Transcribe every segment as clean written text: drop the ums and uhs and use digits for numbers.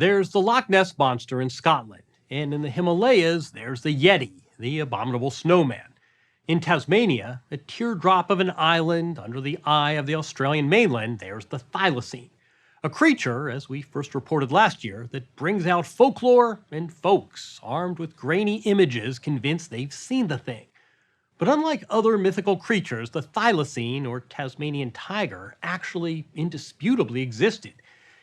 There's the Loch Ness Monster in Scotland, and in the Himalayas, there's the Yeti, the abominable snowman. In Tasmania, a teardrop of an island under the eye of the Australian mainland, there's the thylacine, a creature, as we first reported last year, that brings out folklore and folks armed with grainy images convinced they've seen the thing. But unlike other mythical creatures, the thylacine, or Tasmanian tiger, actually indisputably existed.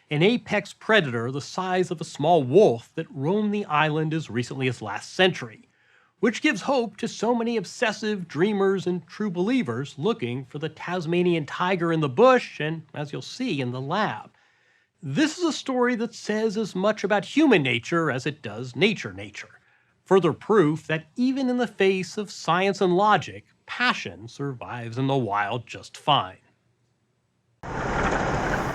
An apex predator the size of a small wolf that roamed the island as recently as last century, which gives hope to so many obsessive dreamers and true believers looking for the Tasmanian tiger in the bush and, as you'll see, in the lab. This is a story that says as much about human nature as it does nature. Further proof that even in the face of science and logic, passion survives in the wild just fine.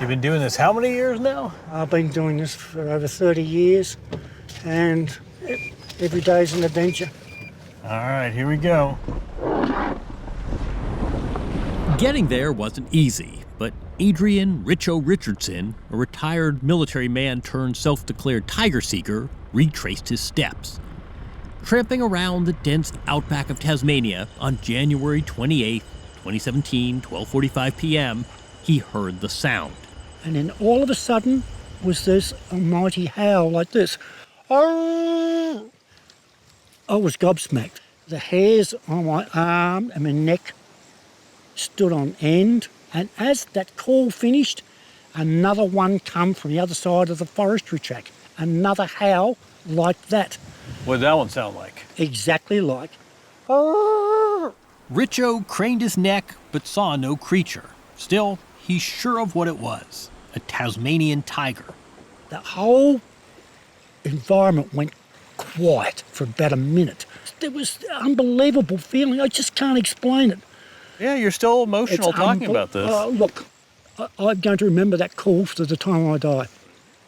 You've been doing this how many years now? I've been doing this for over 30 years, and every day's an adventure. All right, here we go. Getting there wasn't easy, but Adrian Richo Richardson, a retired military man turned self-declared tiger seeker, retraced his steps. Tramping around the dense outback of Tasmania on January 28, 2017, 12:45 p.m., he heard the sound. And then all of a sudden was this mighty howl like this. Oh! I was gobsmacked. The hairs on my arm and my neck stood on end. And as that call finished, another one come from the other side of the forestry track. Another howl like that. What did that one sound like? Exactly like. Oh! Richo craned his neck but saw no creature. Still, he's sure of what it was. A Tasmanian tiger. The whole environment went quiet for about a minute. There was an unbelievable feeling. I just can't explain it. Yeah, you're still emotional talking about this. Look, I'm going to remember that call to the time I die.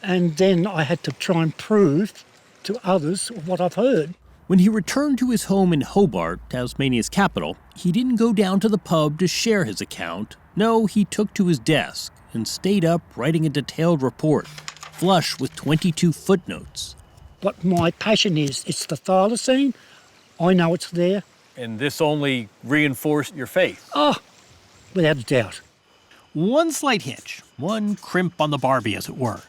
And then I had to try and prove to others what I've heard. When he returned to his home in Hobart, Tasmania's capital, he didn't go down to the pub to share his account. No, he took to his desk and stayed up writing a detailed report, flush with 22 footnotes. What my passion is, it's the thylacine. I know it's there. And this only reinforced your faith? Oh, without a doubt. One slight hitch, one crimp on the Barbie, as it were.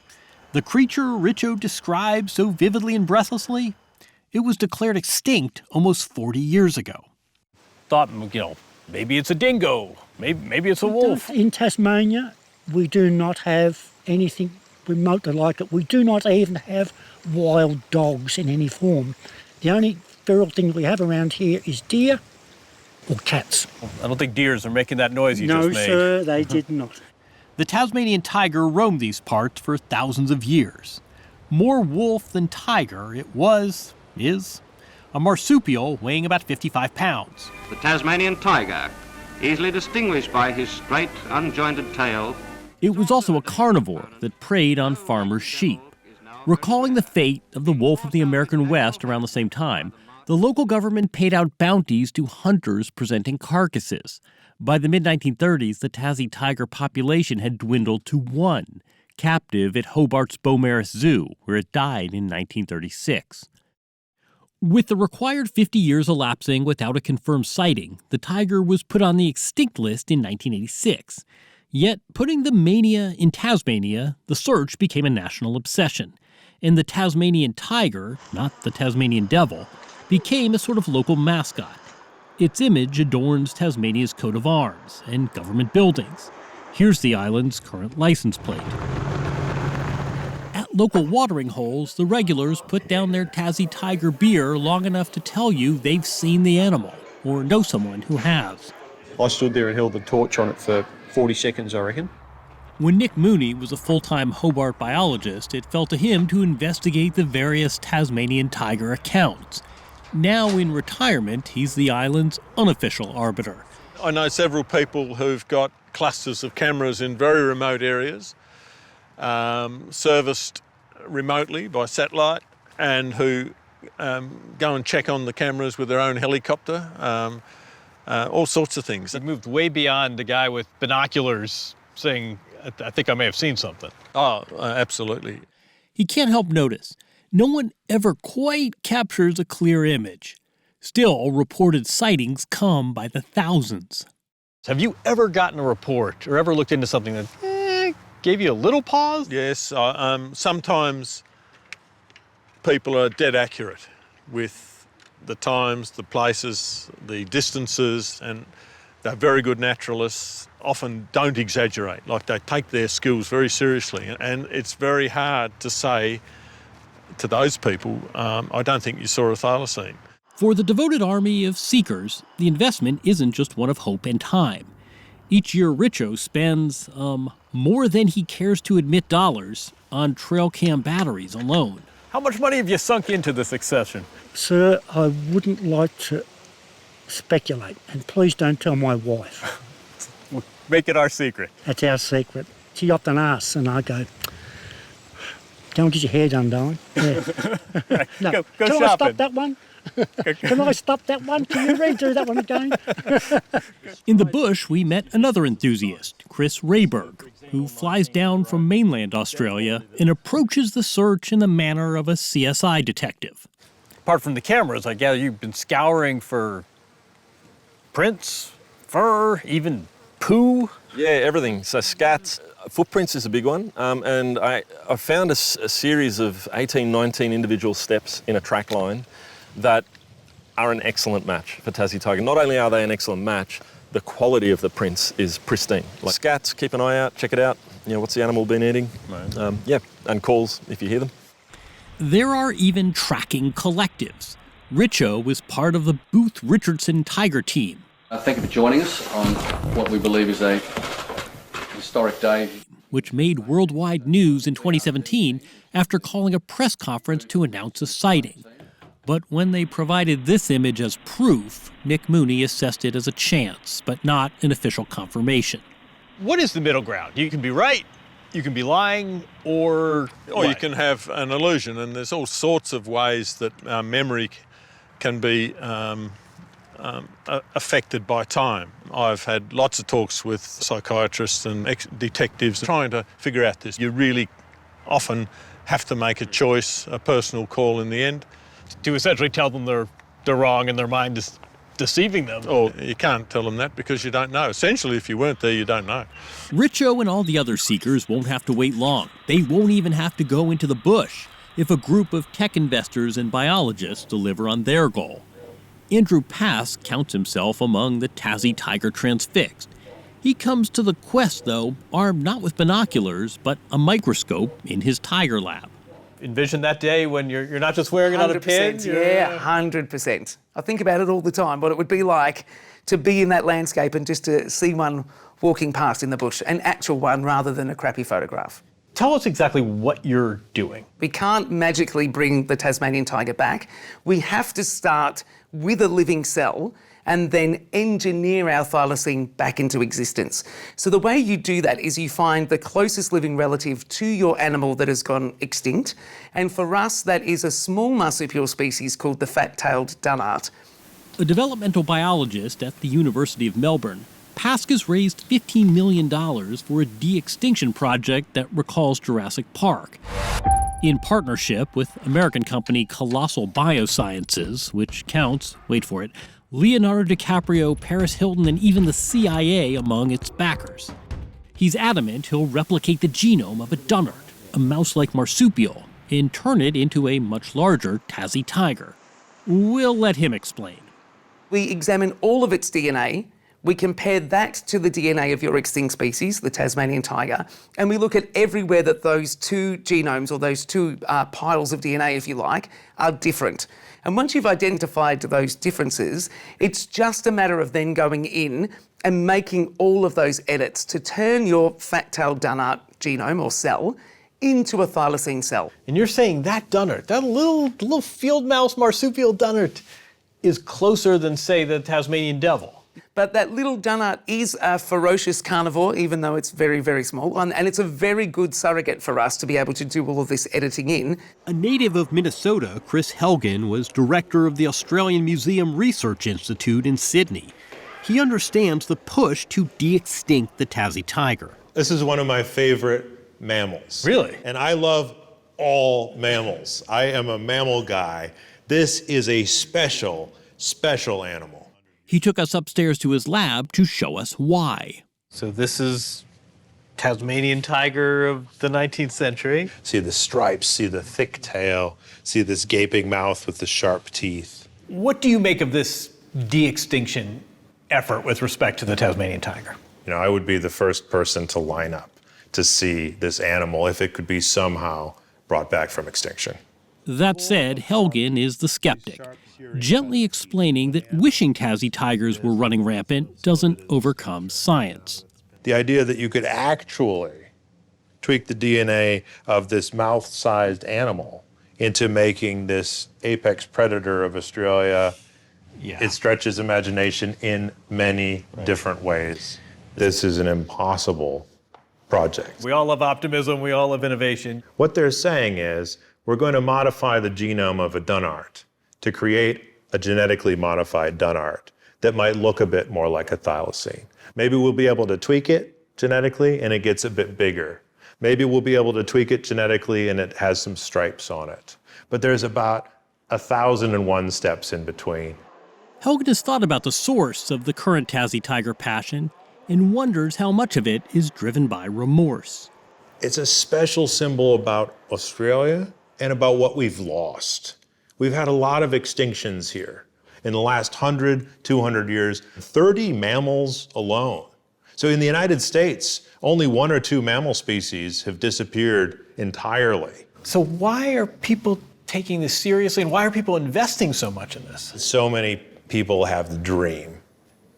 The creature Richo described so vividly and breathlessly, it was declared extinct almost 40 years ago. Thought, maybe it's a dingo, maybe it's a wolf. In Tasmania, we do not have anything remotely like it. We do not even have wild dogs in any form. The only feral thing we have around here is deer or cats. I don't think deers are making that noise you just made. No, sir, they did not. The Tasmanian tiger roamed these parts for thousands of years. More wolf than tiger, it is, a marsupial weighing about 55 pounds. The Tasmanian tiger, easily distinguished by his straight, unjointed tail. It was also a carnivore that preyed on farmers' sheep. Recalling the fate of the wolf of the American West around the same time, the local government paid out bounties to hunters presenting carcasses. By the mid-1930s, the Tassie tiger population had dwindled to one, captive at Hobart's Beaumaris Zoo, where it died in 1936. With the required 50 years elapsing without a confirmed sighting, the tiger was put on the extinct list in 1986. Yet, putting the mania in Tasmania, the search became a national obsession. And the Tasmanian tiger, not the Tasmanian devil, became a sort of local mascot. Its image adorns Tasmania's coat of arms and government buildings. Here's the island's current license plate. At local watering holes, the regulars put down their Tassie Tiger beer long enough to tell you they've seen the animal, or know someone who has. I stood there and held the torch on it for 40 seconds, I reckon. When Nick Mooney was a full-time Hobart biologist, it fell to him to investigate the various Tasmanian tiger accounts. Now in retirement, he's the island's unofficial arbiter. I know several people who've got clusters of cameras in very remote areas, serviced remotely by satellite, and who go and check on the cameras with their own helicopter, all sorts of things. It moved way beyond the guy with binoculars saying, I think I may have seen something. Oh, absolutely. He can't help notice no one ever quite captures a clear image. Still, reported sightings come by the thousands. Have you ever gotten a report or ever looked into something that gave you a little pause? Yes, sometimes people are dead accurate with the times, the places, the distances, and they're very good naturalists, often don't exaggerate, like they take their skills very seriously. And it's very hard to say to those people, I don't think you saw a thylacine. For the devoted army of seekers, the investment isn't just one of hope and time. Each year, Richo spends more than he cares to admit dollars on trail cam batteries alone. How much money have you sunk into this succession? Sir, I wouldn't like to speculate, and please don't tell my wife. Make it our secret. That's our secret. She often asks, and I go, go and get your hair done, darling. Yeah. No. Go Can shopping. I stop that one? Can I stop that one? Can you redo that one again? In the bush, we met another enthusiast, Chris Rayberg, who flies down from mainland Australia and approaches the search in the manner of a CSI detective. Apart from the cameras, I gather you've been scouring for prints, fur, even poo. Yeah, everything. So scats, footprints is a big one. And I found a series of 18, 19 individual steps in a track line that are an excellent match for Tassie tiger. Not only are they an excellent match, the quality of the prints is pristine. Like scats, keep an eye out, check it out. You know, what's the animal been eating? Right. And calls if you hear them. There are even tracking collectives. Richo was part of the Booth Richardson Tiger team. Thank you for joining us on what we believe is a historic day, which made worldwide news in 2017 after calling a press conference to announce a sighting. But when they provided this image as proof, Nick Mooney assessed it as a chance, but not an official confirmation. What is the middle ground? You can be right, you can be lying, or you can have an illusion, and there's all sorts of ways that memory can be affected by time. I've had lots of talks with psychiatrists and detectives trying to figure out this. You really often have to make a choice, a personal call in the end. To essentially tell them they're wrong and their mind is deceiving them. Or you can't tell them that because you don't know. Essentially, if you weren't there, you don't know. Richo and all the other seekers won't have to wait long. They won't even have to go into the bush if a group of tech investors and biologists deliver on their goal. Andrew Pass counts himself among the Tassie tiger transfixed. He comes to the quest, though, armed not with binoculars, but a microscope in his tiger lab. Envision that day when you're not just wearing it on a pin? Yeah, 100%. I think about it all the time, what it would be like to be in that landscape and just to see one walking past in the bush, an actual one rather than a crappy photograph. Tell us exactly what you're doing. We can't magically bring the Tasmanian tiger back. We have to start with a living cell and then engineer our thylacine back into existence. So the way you do that is you find the closest living relative to your animal that has gone extinct. And for us, that is a small marsupial species called the fat-tailed dunnart. A developmental biologist at the University of Melbourne, Pasca's raised $15 million for a de-extinction project that recalls Jurassic Park. In partnership with American company Colossal Biosciences, which counts, wait for it, Leonardo DiCaprio, Paris Hilton, and even the CIA among its backers. He's adamant he'll replicate the genome of a dunnart, a mouse-like marsupial, and turn it into a much larger Tassie tiger. We'll let him explain. We examine all of its DNA. We compare that to the DNA of your extinct species, the Tasmanian tiger, and we look at everywhere that those two genomes, or those two piles of DNA, if you like, are different. And once you've identified those differences, it's just a matter of then going in and making all of those edits to turn your fat-tailed dunnart genome or cell into a thylacine cell. And you're saying that dunnart, that little field mouse marsupial dunnart, is closer than, say, the Tasmanian devil. But that little dunnart is a ferocious carnivore, even though it's very, very small. And it's a very good surrogate for us to be able to do all of this editing in. A native of Minnesota, Chris Helgen was director of the Australian Museum Research Institute in Sydney. He understands the push to de-extinct the Tassie tiger. This is one of my favorite mammals. Really? And I love all mammals. I am a mammal guy. This is a special, special animal. He took us upstairs to his lab to show us why. So this is Tasmanian tiger of the 19th century. See the stripes, see the thick tail, see this gaping mouth with the sharp teeth. What do you make of this de-extinction effort with respect to the Tasmanian tiger? You know, I would be the first person to line up to see this animal if it could be somehow brought back from extinction. That said, Helgen is the skeptic, gently explaining that wishing Tassie tigers were running rampant doesn't overcome science. The idea that you could actually tweak the DNA of this mouth-sized animal into making this apex predator of Australia, it stretches imagination in many different ways. This is an impossible project. We all love optimism, we all love innovation. What they're saying is, we're going to modify the genome of a Dunnart to create a genetically modified Dunnart that might look a bit more like a thylacine. Maybe we'll be able to tweak it genetically and it gets a bit bigger. Maybe we'll be able to tweak it genetically and it has some stripes on it. But there's about 1,001 steps in between. Helgen has thought about the source of the current Tassie tiger passion and wonders how much of it is driven by remorse. It's a special symbol about Australia and about what we've lost. We've had a lot of extinctions here. In the last 100, 200 years, 30 mammals alone. So in the United States, only 1 or 2 mammal species have disappeared entirely. So why are people taking this seriously and why are people investing so much in this? So many people have the dream,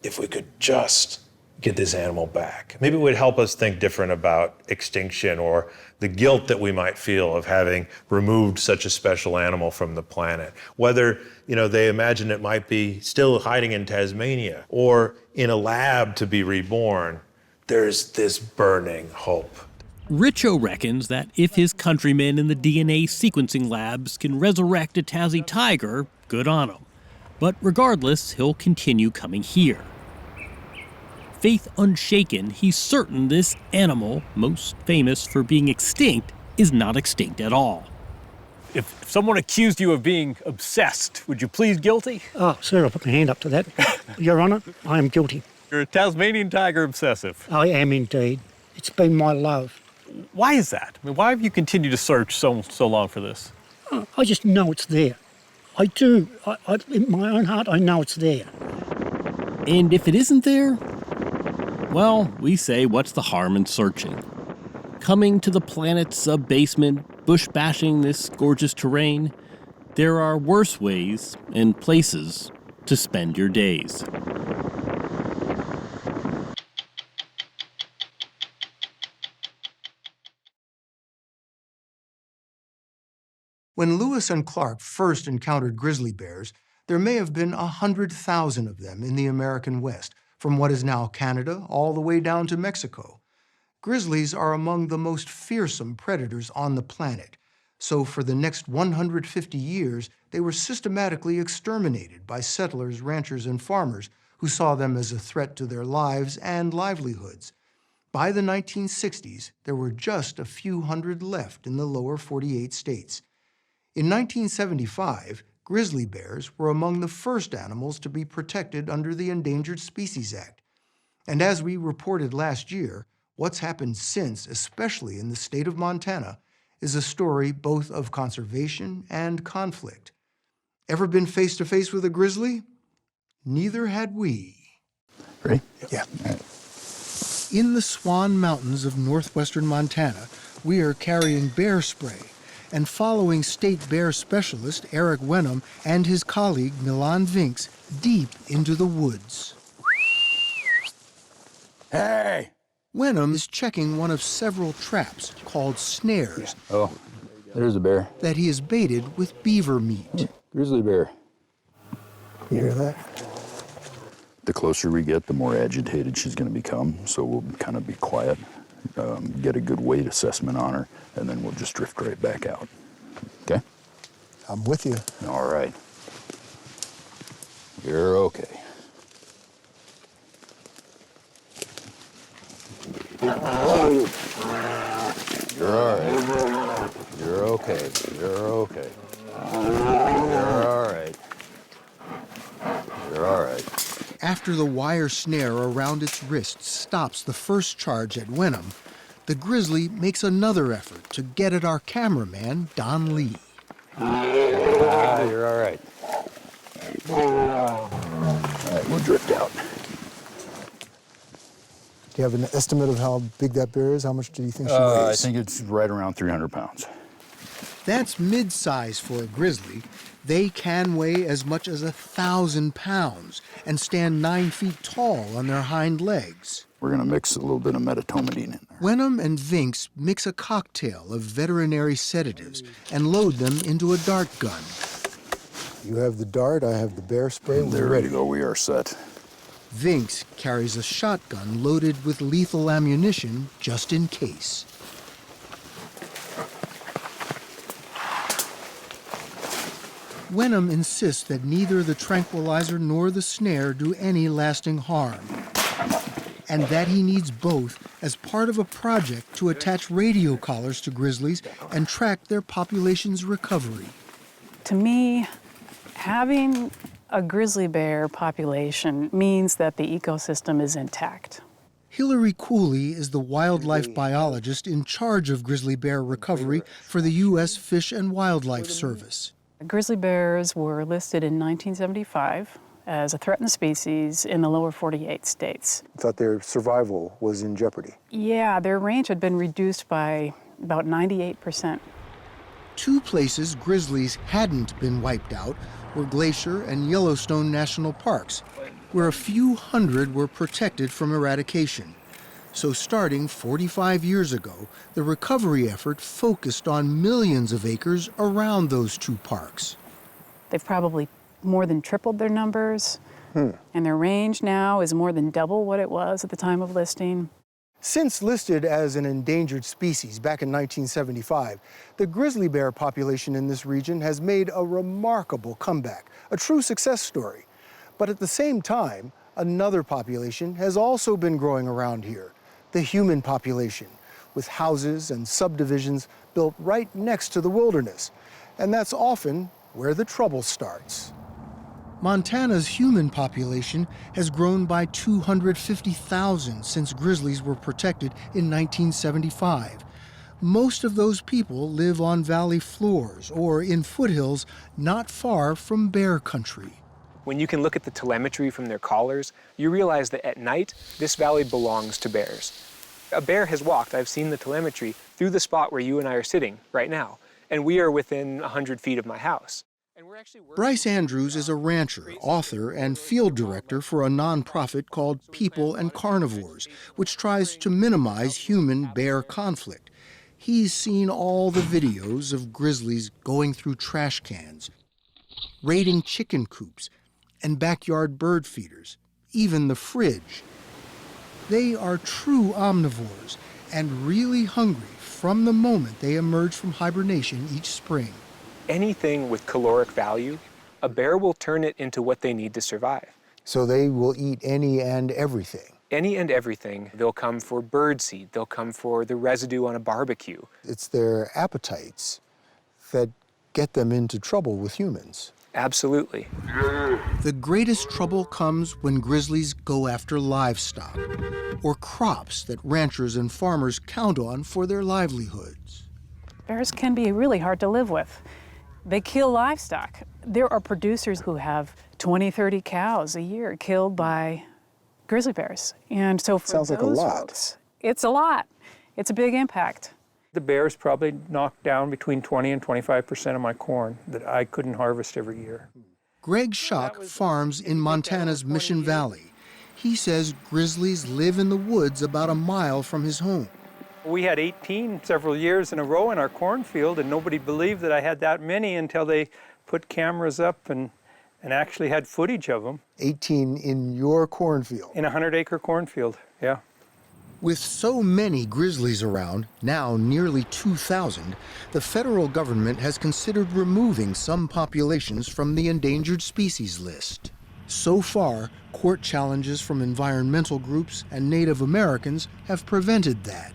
if we could just get this animal back. Maybe it would help us think different about extinction or the guilt that we might feel of having removed such a special animal from the planet. Whether, they imagine it might be still hiding in Tasmania or in a lab to be reborn, there's this burning hope. Richo reckons that if his countrymen in the DNA sequencing labs can resurrect a Tassie tiger, good on him. But regardless, he'll continue coming here. Faith unshaken, he's certain this animal, most famous for being extinct, is not extinct at all. If someone accused you of being obsessed, would you plead guilty? Oh, sir, I'll put my hand up to that. Your Honour, I am guilty. You're a Tasmanian tiger obsessive. I am indeed. It's been my love. Why is that? I mean, why have you continued to search so long for this? I just know it's there. I do. In my own heart, I know it's there. And if it isn't there, well, we say, what's the harm in searching? Coming to the planet's sub-basement, bush-bashing this gorgeous terrain, there are worse ways and places to spend your days. When Lewis and Clark first encountered grizzly bears, there may have been 100,000 of them in the American West, from what is now Canada all the way down to Mexico. Grizzlies are among the most fearsome predators on the planet, so for the next 150 years, they were systematically exterminated by settlers, ranchers, and farmers who saw them as a threat to their lives and livelihoods. By the 1960s, there were just a few hundred left in the lower 48 states. In 1975, grizzly bears were among the first animals to be protected under the Endangered Species Act. And as we reported last year, what's happened since, especially in the state of Montana, is a story both of conservation and conflict. Ever been face-to-face with a grizzly? Neither had we. Ready? Yeah. In the Swan Mountains of northwestern Montana, we are carrying bear spray and following state bear specialist Eric Wenham and his colleague Milan Vinks deep into the woods. Hey! Wenham is checking one of several traps called snares. Oh, there's a bear. That he has baited with beaver meat. Grizzly bear. You hear that? The closer we get, the more agitated she's going to become, so we'll kind of be quiet, get a good weight assessment on her, and then we'll just drift right back out. Okay? I'm with you. All right. You're okay. You're all right. You're okay. You're okay. You're all right. You're all right. After the wire snare around its wrist stops the first charge at Wenham, the grizzly makes another effort to get at our cameraman, Don Lee. You're all right. All right, we'll drift out. Do you have an estimate of how big that bear is? How much do you think she weighs? I think it's right around 300 pounds. That's mid-size for a grizzly. They can weigh as much as 1,000 pounds and stand 9 feet tall on their hind legs. We're going to mix a little bit of metatomidine in there. Wenham and Vinks mix a cocktail of veterinary sedatives and load them into a dart gun. You have the dart, I have the bear spray. There we go, we are set. Vinks carries a shotgun loaded with lethal ammunition just in case. Wenham insists that neither the tranquilizer nor the snare do any lasting harm, and that he needs both as part of a project to attach radio collars to grizzlies and track their population's recovery. To me, having a grizzly bear population means that the ecosystem is intact. Hilary Cooley is the wildlife biologist in charge of grizzly bear recovery for the U.S. Fish and Wildlife Service. Grizzly bears were listed in 1975 as a threatened species in the lower 48 states. I thought their survival was in jeopardy. Yeah, their range had been reduced by about 98%. Two places grizzlies hadn't been wiped out were Glacier and Yellowstone National Parks, where a few hundred were protected from eradication. So starting 45 years ago, the recovery effort focused on millions of acres around those two parks. They've probably more than tripled their numbers, and their range now is more than double what it was at the time of listing. Since listed as an endangered species back in 1975, the grizzly bear population in this region has made a remarkable comeback, a true success story. But at the same time, another population has also been growing around here, the human population, with houses and subdivisions built right next to the wilderness. And that's often where the trouble starts. Montana's human population has grown by 250,000 since grizzlies were protected in 1975. Most of those people live on valley floors or in foothills not far from bear country. When you can look at the telemetry from their collars, you realize that at night, this valley belongs to bears. A bear has walked, I've seen the telemetry, through the spot where you and I are sitting right now, and we are within 100 feet of my house. Bryce Andrews is a rancher, author, and field director for a nonprofit called People and Carnivores, which tries to minimize human-bear conflict. He's seen all the videos of grizzlies going through trash cans, raiding chicken coops, and backyard bird feeders, even the fridge. They are true omnivores and really hungry from the moment they emerge from hibernation each spring. Anything with caloric value, a bear will turn it into what they need to survive. So they will eat any and everything. Any and everything. They'll come for bird seed. They'll come for the residue on a barbecue. It's their appetites that get them into trouble with humans. Absolutely. The greatest trouble comes when grizzlies go after livestock or crops that ranchers and farmers count on for their livelihoods. Bears can be really hard to live with. They kill livestock. There are producers who have 20, 30 cows a year killed by grizzly bears. And so for sounds like a lot. Folks, it's a lot. It's a big impact. The bears probably knocked down between 20 and 25% of my corn that I couldn't harvest every year. Greg Schock farms in Montana's Mission Valley. He says grizzlies live in the woods about a mile from his home. We had 18 several years in a row in our cornfield, and nobody believed that I had that many until they put cameras up and actually had footage of them. 18 in your cornfield? In a 100-acre cornfield, yeah. With so many grizzlies around, now nearly 2,000, the federal government has considered removing some populations from the endangered species list. So far, court challenges from environmental groups and Native Americans have prevented that.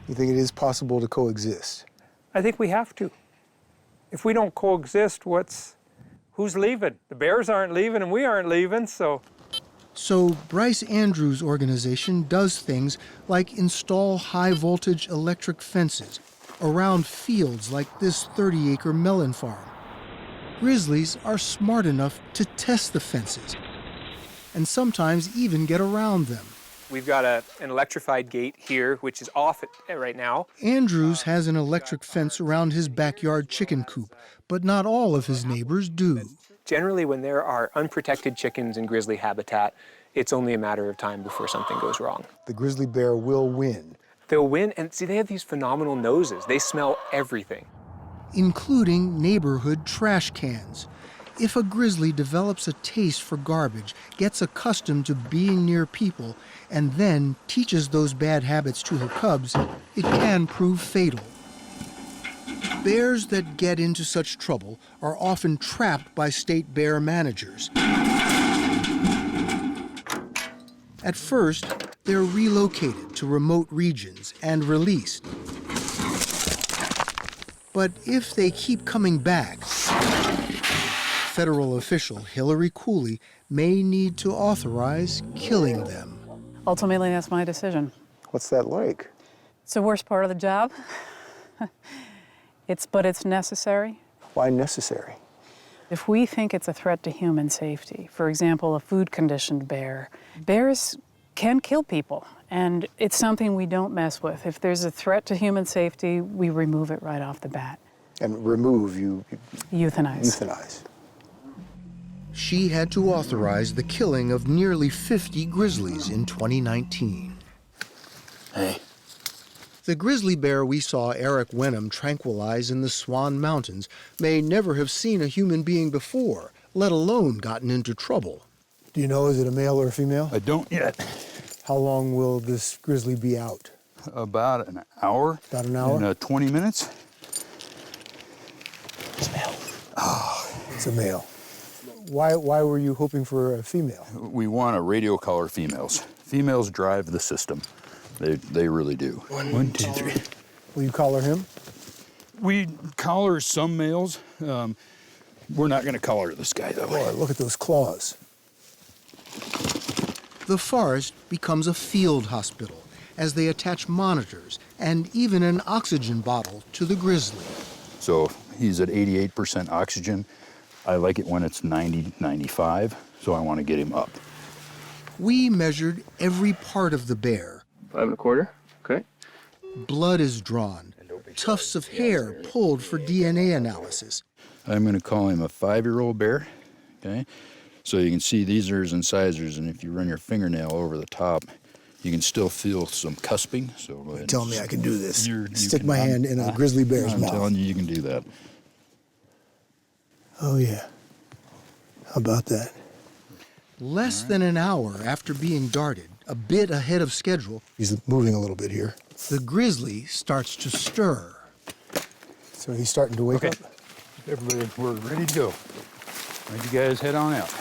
You think it is possible to coexist? I think we have to. if we don't coexist, who's leaving? The bears aren't leaving and we aren't leaving, so. So Bryce Andrews' organization does things like install high-voltage electric fences around fields like this 30-acre melon farm. Grizzlies are smart enough to test the fences and sometimes even get around them. We've got an electrified gate here, which is off right now. Andrews has an electric fence around his backyard chicken coop, but not all of his neighbors do. Generally, when there are unprotected chickens in grizzly habitat, it's only a matter of time before something goes wrong. The grizzly bear will win. They'll win, and see, they have these phenomenal noses. They smell everything. Including neighborhood trash cans. If a grizzly develops a taste for garbage, gets accustomed to being near people, and then teaches those bad habits to her cubs, it can prove fatal. Bears that get into such trouble are often trapped by state bear managers. At first, they're relocated to remote regions and released. But if they keep coming back, federal official Hillary Cooley may need to authorize killing them. Ultimately, that's my decision. What's that like? It's the worst part of the job. But it's necessary. Why necessary? If we think it's a threat to human safety, for example, a food-conditioned bear, bears can kill people, and it's something we don't mess with. If there's a threat to human safety, we remove it right off the bat. And remove, you euthanize. Euthanize. She had to authorize the killing of nearly 50 grizzlies in 2019. Hey. The grizzly bear we saw Eric Wenham tranquilize in the Swan Mountains may never have seen a human being before, let alone gotten into trouble. Do you know, is it a male or a female? I don't yet. How long will this grizzly be out? About an hour. About an hour? In 20 minutes. It's a male. Oh, it's a male. Why were you hoping for a female? We want a radio collar females. Females drive the system. They really do. One, two, three. Will you collar him? We collar some males. We're not going to collar this guy, though. Boy, look at those claws. The forest becomes a field hospital as they attach monitors and even an oxygen bottle to the grizzly. So he's at 88% oxygen. I like it when it's 90, 95, so I want to get him up. We measured every part of the bear. 5 1/4, okay. Blood is drawn, tufts of hair pulled for DNA analysis. I'm going to call him a 5-year-old bear, okay? So you can see these are his incisors, and if you run your fingernail over the top, you can still feel some cusping. So go ahead. Tell me I can do this. You Stick my hand in a grizzly bear's mouth. I'm telling you can do that. Oh, yeah. How about that? Less than an hour after being darted, a bit ahead of schedule, he's moving a little bit here, the grizzly starts to stir. So he's starting to wake up? Everybody, we're ready to go. Why don't you guys head on out?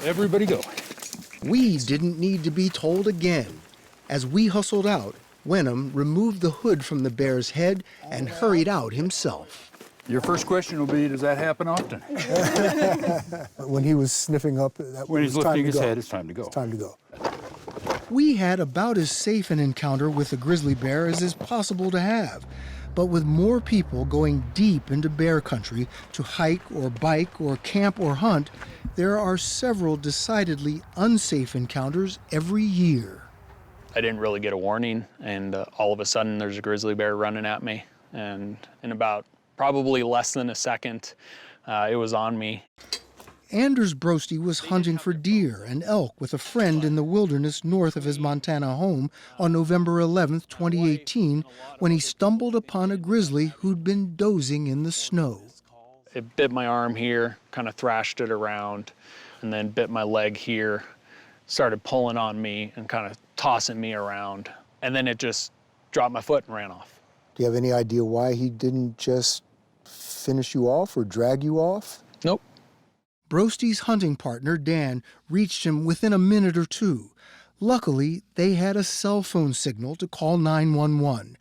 Everybody go. We didn't need to be told again. As we hustled out, Wenham removed the hood from the bear's head and hurried out himself. Your first question will be, does that happen often? When he was sniffing up, when he's lifting his head, it's time to go. It's time to go. We had about as safe an encounter with a grizzly bear as is possible to have. But with more people going deep into bear country to hike or bike or camp or hunt, there are several decidedly unsafe encounters every year. I didn't really get a warning, and all of a sudden there's a grizzly bear running at me. And in about probably less than a second, it was on me. Anders Brosty was hunting for deer and elk with a friend in the wilderness north of his Montana home on November 11th, 2018, when he stumbled upon a grizzly who'd been dozing in the snow. It bit my arm here, kind of thrashed it around, and then bit my leg here, started pulling on me and kind of tossing me around. And then it just dropped my foot and ran off. Do you have any idea why he didn't just finish you off or drag you off? Nope. Brosty's hunting partner, Dan, reached him within a minute or two. Luckily, they had a cell phone signal to call 911.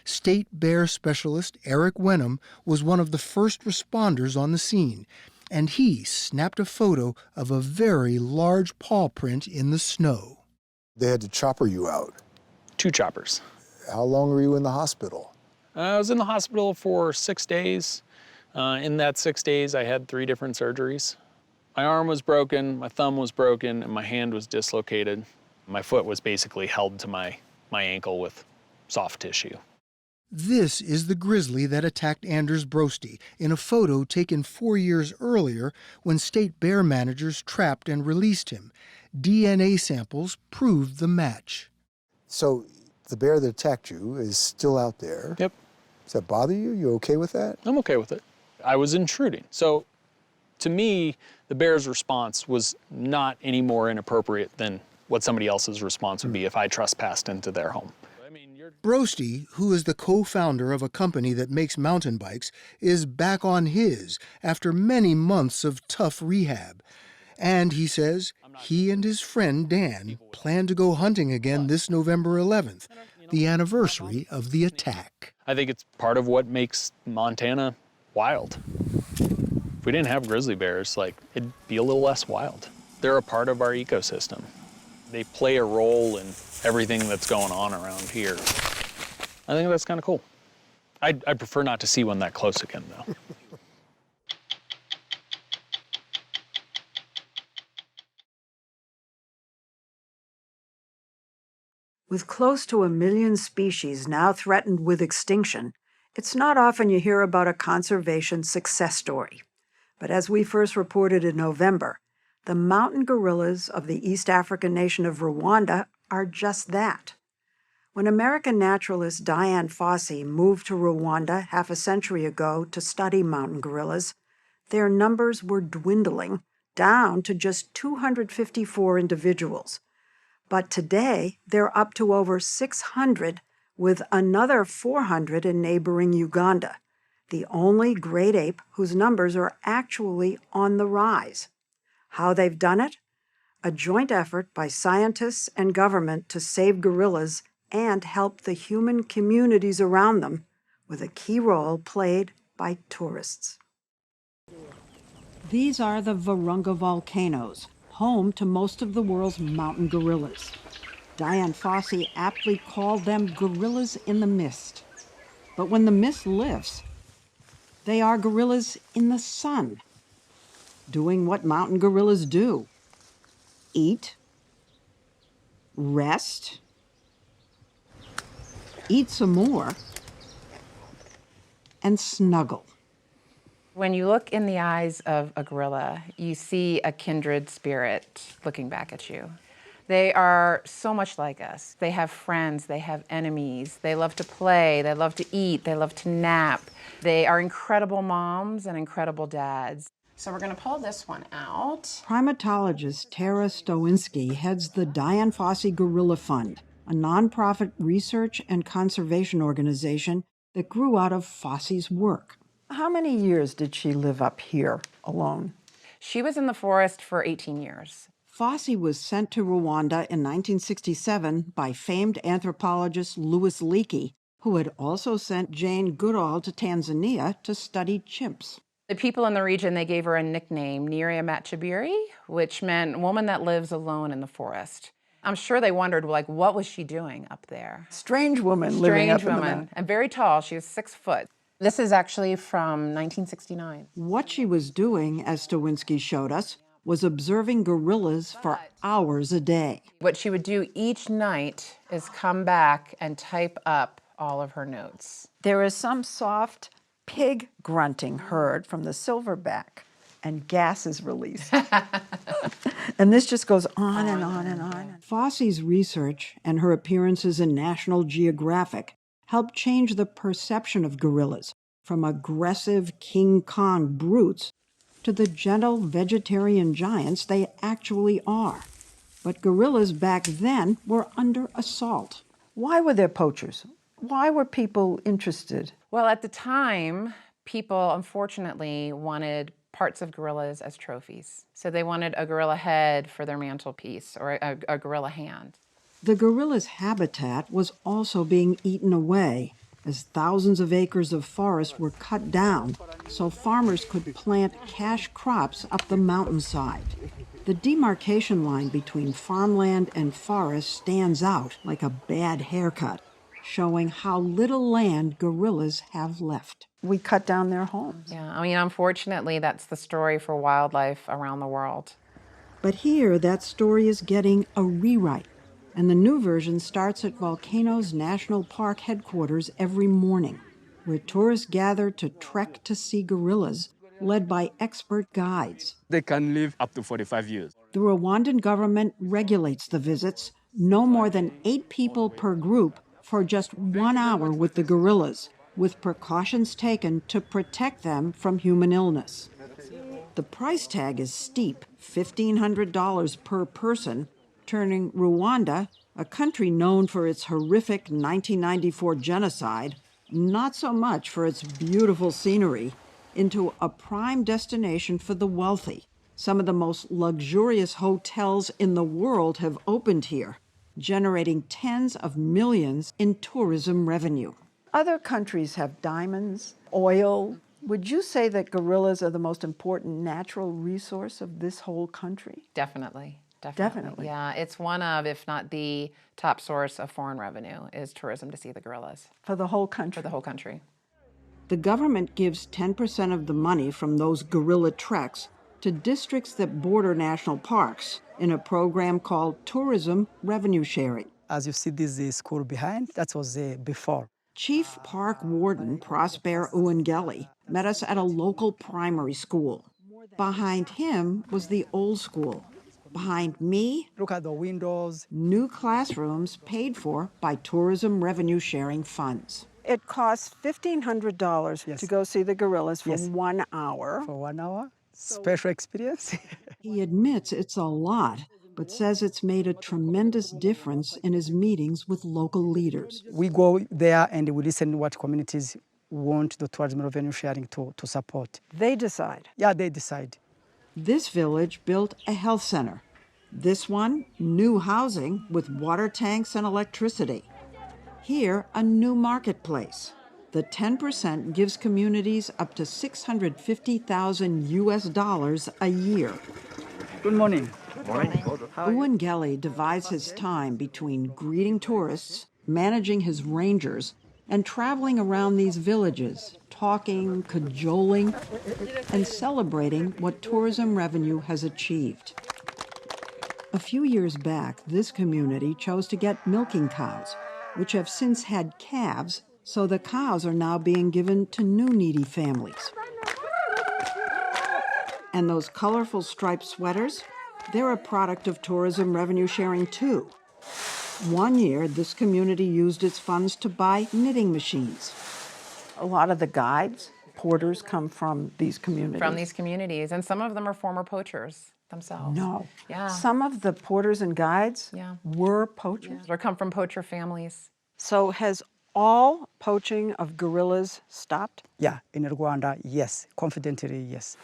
State bear specialist Eric Wenham was one of the first responders on the scene, and he snapped a photo of a very large paw print in the snow. They had to chopper you out. 2 choppers. How long were you in the hospital? I was in the hospital for 6 days. In that 6 days, I had 3 different surgeries. My arm was broken, my thumb was broken, and my hand was dislocated. My foot was basically held to my ankle with soft tissue. This is the grizzly that attacked Anders Brosty in a photo taken 4 years earlier when state bear managers trapped and released him. DNA samples proved the match. So the bear that attacked you is still out there. Yep. Does that bother you? You okay with that? I'm okay with it. I was intruding. So to me, the bear's response was not any more inappropriate than what somebody else's response would be if I trespassed into their home. Brosty, who is the co-founder of a company that makes mountain bikes, is back on his after many months of tough rehab. And he says he and his friend Dan plan to go hunting again this November 11th, the anniversary of the attack. I think it's part of what makes Montana wild. If we didn't have grizzly bears, it'd be a little less wild. They're a part of our ecosystem. They play a role in everything that's going on around here. I think that's kind of cool. I'd prefer not to see one that close again, though. With close to 1 million species now threatened with extinction, it's not often you hear about a conservation success story. But as we first reported in November, the mountain gorillas of the East African nation of Rwanda are just that. When American naturalist Dian Fossey moved to Rwanda half a century ago to study mountain gorillas, their numbers were dwindling down to just 254 individuals. But today, they're up to over 600, with another 400 in neighboring Uganda, the only great ape whose numbers are actually on the rise. How they've done it? A joint effort by scientists and government to save gorillas and help the human communities around them, with a key role played by tourists. These are the Virunga volcanoes, home to most of the world's mountain gorillas. Dian Fossey aptly called them gorillas in the mist. But when the mist lifts, they are gorillas in the sun, doing what mountain gorillas do: eat, rest, eat some more, and snuggle. When you look in the eyes of a gorilla, you see a kindred spirit looking back at you. They are so much like us. They have friends, they have enemies, they love to play, they love to eat, they love to nap. They are incredible moms and incredible dads. So we're going to pull this one out. Primatologist Tara Stowinski heads the Dian Fossey Gorilla Fund, a nonprofit research and conservation organization that grew out of Fossey's work. How many years did she live up here alone? She was in the forest for 18 years. Fossey was sent to Rwanda in 1967 by famed anthropologist Louis Leakey, who had also sent Jane Goodall to Tanzania to study chimps. The people in the region, they gave her a nickname, Niria Matchabiri, which meant woman that lives alone in the forest. I'm sure they wondered, what was she doing up there? Strange woman living up in the mountains. Strange woman, and very tall. She was 6 foot. This is actually from 1969. What she was doing, as Stowinski showed us, was observing gorillas for hours a day. What she would do each night is come back and type up all of her notes. There is some soft pig grunting heard from the silverback, and gas is released. And this just goes on and on and on. Fossey's research and her appearances in National Geographic helped change the perception of gorillas from aggressive King Kong brutes to the gentle vegetarian giants they actually are. But gorillas back then were under assault. Why were there poachers? Why were people interested? Well, at the time, people unfortunately wanted parts of gorillas as trophies. So they wanted a gorilla head for their mantelpiece or a gorilla hand. The gorilla's habitat was also being eaten away, as thousands of acres of forest were cut down so farmers could plant cash crops up the mountainside. The demarcation line between farmland and forest stands out like a bad haircut, showing how little land gorillas have left. We cut down their homes. Yeah, I mean, unfortunately, that's the story for wildlife around the world. But here, that story is getting a rewrite, and the new version starts at Volcanoes National Park headquarters every morning, where tourists gather to trek to see gorillas, led by expert guides. They can live up to 45 years. The Rwandan government regulates the visits, no more than 8 people per group for just 1 hour with the gorillas, with precautions taken to protect them from human illness. The price tag is steep, $1,500 per person, turning Rwanda, a country known for its horrific 1994 genocide, not so much for its beautiful scenery, into a prime destination for the wealthy. Some of the most luxurious hotels in the world have opened here, generating tens of millions in tourism revenue. Other countries have diamonds, oil. Would you say that gorillas are the most important natural resource of this whole country? Definitely. Yeah, it's one of, if not the top source of foreign revenue, is tourism to see the gorillas. For the whole country? For the whole country. The government gives 10% of the money from those gorilla treks to districts that border national parks in a program called Tourism Revenue Sharing. As you see this school behind, that was before. Chief Park Warden Prosper Uwangeli met us at a local primary school. Behind him was the old school. Behind me, look at the windows. New classrooms paid for by tourism revenue sharing funds. It costs $1,500 to go see the gorillas for 1 hour. For 1 hour? Special experience? He admits it's a lot, but says it's made a tremendous difference in his meetings with local leaders. We go there and we listen what communities want the tourism revenue sharing to support. They decide? Yeah, they decide. This village built a health center. This one, new housing with water tanks and electricity. Here, a new marketplace. The 10% gives communities up to $650,000 US a year. Good morning. Uwangeli divides his time between greeting tourists, managing his rangers, and traveling around these villages, talking, cajoling, and celebrating what tourism revenue has achieved. A few years back, this community chose to get milking cows, which have since had calves, so the cows are now being given to new needy families. And those colorful striped sweaters? They're a product of tourism revenue sharing too. One year, this community used its funds to buy knitting machines. A lot of the guides, porters, come from these communities. From these communities, and some of them are former poachers themselves. No. Yeah. Some of the porters and guides were poachers. Or come from poacher families. So has all poaching of gorillas stopped? Yeah, in Rwanda, yes. Confidently, yes.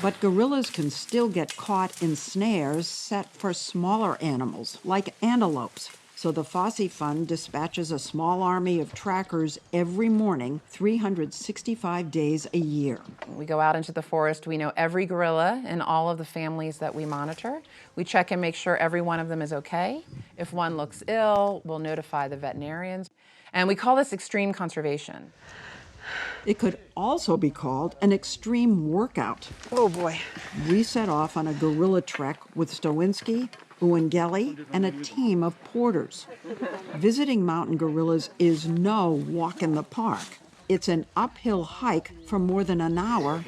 But gorillas can still get caught in snares set for smaller animals, like antelopes. So the Fosse Fund dispatches a small army of trackers every morning, 365 days a year. We go out into the forest. We know every gorilla and all of the families that we monitor. We check and make sure every one of them is okay. If one looks ill, we'll notify the veterinarians. And we call this extreme conservation. It could also be called an extreme workout. Oh boy. We set off on a gorilla trek with Stowinski, Uwangeli, and a team of porters. Visiting mountain gorillas is no walk in the park. It's an uphill hike for more than an hour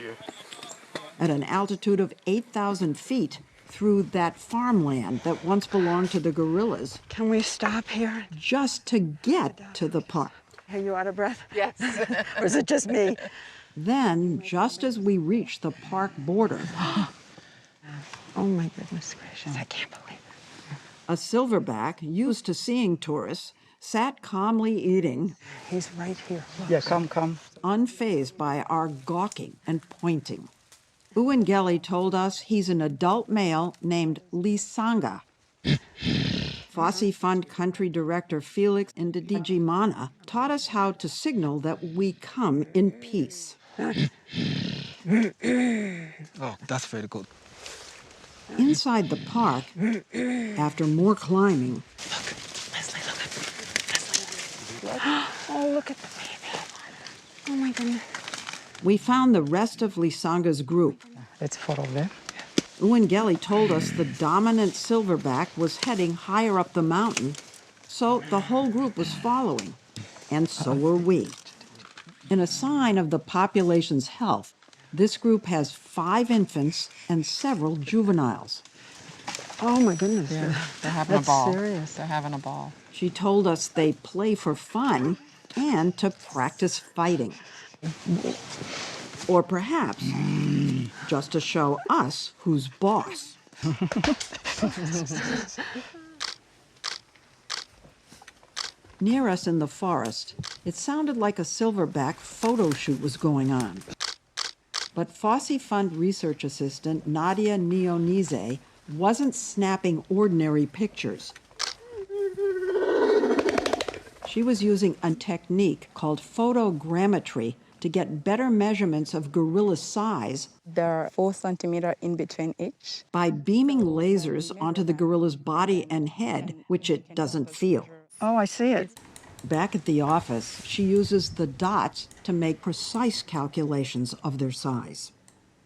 at an altitude of 8,000 feet through that farmland that once belonged to the gorillas. Can we stop here? Just to get to the park. Are you out of breath? Yes. Or is it just me? Then, just as we reach the park border, oh my goodness gracious, I can't believe it. A silverback, used to seeing tourists, sat calmly eating. He's right here. Yeah, come. Unfazed by our gawking and pointing. Uwangeli told us he's an adult male named Lisanga. Fosse Fund Country Director Felix Ndidijimana taught us how to signal that we come in peace. Oh, that's very good. Inside the park, after more climbing, Oh, look at the baby. Oh my goodness. we found the rest of Lisanga's group. Let's follow them. Uwangeli told us the dominant silverback was heading higher up the mountain, so the whole group was following, and so were we. In a sign of the population's health, this group has 5 infants and several juveniles. Oh my goodness. Yeah, they're having That's a ball. serious. They're having a ball. She told us they play for fun and to practice fighting. Or perhaps just to show us who's boss. Near us in the forest, it sounded like a silverback photo shoot was going on. But Fosse Fund research assistant Nadia Nionize wasn't snapping ordinary pictures. She was using a technique called photogrammetry to get better measurements of gorilla size. They're 4 centimeters in between each. By beaming lasers onto the gorilla's body and head, which it doesn't feel. Oh, I see it. Back at the office, she uses the dots to make precise calculations of their size.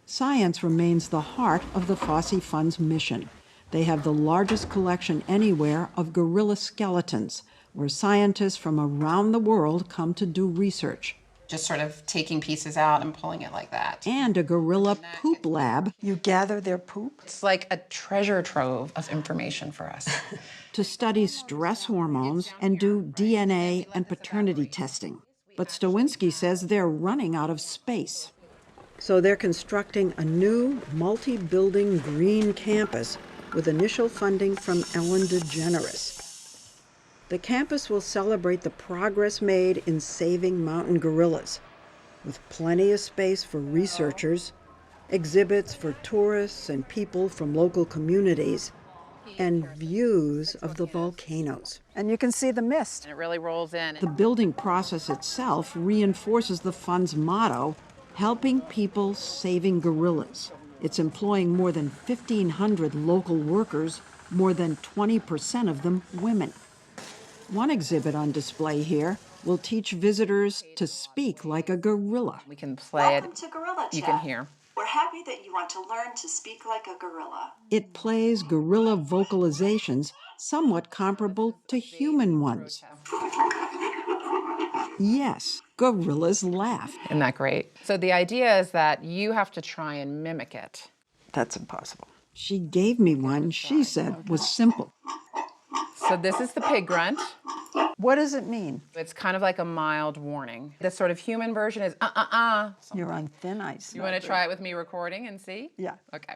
Science remains the heart of the Fosse Fund's mission. They have the largest collection anywhere of gorilla skeletons, where scientists from around the world come to do research. Just sort of taking pieces out and pulling it like that. And a gorilla poop lab. You gather their poop? It's like a treasure trove of information for us. To study stress hormones and do DNA and paternity testing. But Stawinski says they're running out of space. So they're constructing a new multi-building green campus with initial funding from Ellen DeGeneres. The campus will celebrate the progress made in saving mountain gorillas, with plenty of space for researchers, exhibits for tourists and people from local communities, and views of the volcanoes. And you can see the mist. And it really rolls in. The building process itself reinforces the fund's motto, helping people saving gorillas. It's employing more than 1,500 local workers, more than 20% of them women. One exhibit on display here will teach visitors to speak like a gorilla. We can play Welcome to Gorilla Chat. You can hear. We're happy that you want to learn to speak like a gorilla. It plays gorilla vocalizations somewhat comparable to human ones. Yes, gorillas laugh. Isn't that great? So the idea is that you have to try and mimic it. That's impossible. She gave me one she said was simple. So this is the pig grunt. What does it mean? It's kind of like a mild warning. The sort of human version is You're on thin ice. You want to try it with me recording and see? Yeah. Okay.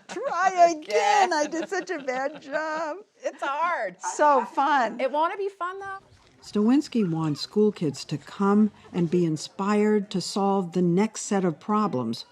Try again. I did such a bad job. It's hard. So fun. It won't it be fun though? Stawinski wants school kids to come and be inspired to solve the next set of problems,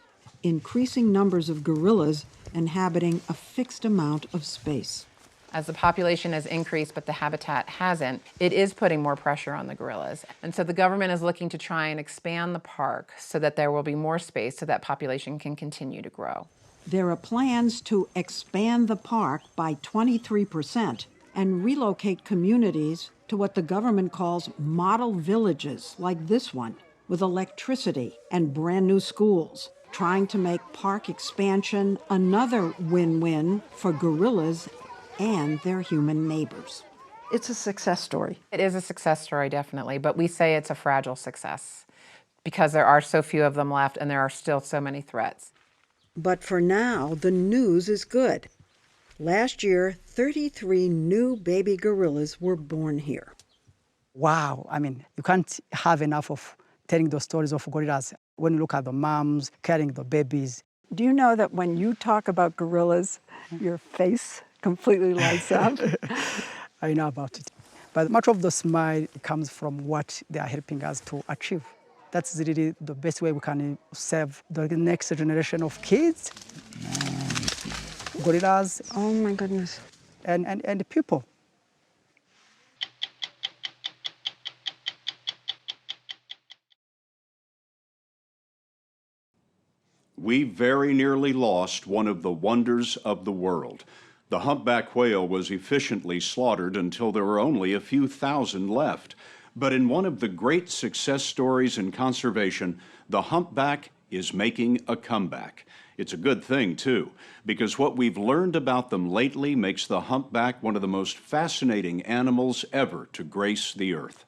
increasing numbers of gorillas inhabiting a fixed amount of space. As the population has increased but the habitat hasn't, it is putting more pressure on the gorillas. And so the government is looking to try and expand the park so that there will be more space so that population can continue to grow. There are plans to expand the park by 23% and relocate communities to what the government calls model villages like this one, with electricity and brand new schools, trying to make park expansion another win-win for gorillas and their human neighbors. It's a success story. It is a success story, definitely, but we say it's a fragile success because there are so few of them left and there are still so many threats. But for now, the news is good. Last year, 33 new baby gorillas were born here. Wow. I mean, you can't have enough of telling those stories of gorillas when you look at the moms carrying the babies. Do you know that when you talk about gorillas, your face completely lights up? I know about it. But much of the smile comes from what they are helping us to achieve. That's really the best way we can serve the next generation of kids, gorillas. Oh my goodness. And people. We very nearly lost one of the wonders of the world. The humpback whale was efficiently slaughtered until there were only a few thousand left. But in one of the great success stories in conservation, the humpback is making a comeback. It's a good thing, too, because what we've learned about them lately makes the humpback one of the most fascinating animals ever to grace the earth.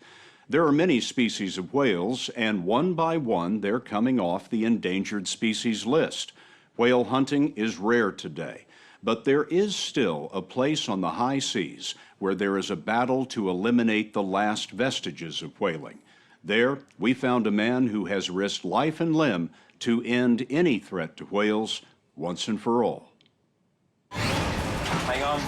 There are many species of whales, and one by one, they're coming off the endangered species list. Whale hunting is rare today, but there is still a place on the high seas where there is a battle to eliminate the last vestiges of whaling. There, we found a man who has risked life and limb to end any threat to whales once and for all. Hang on.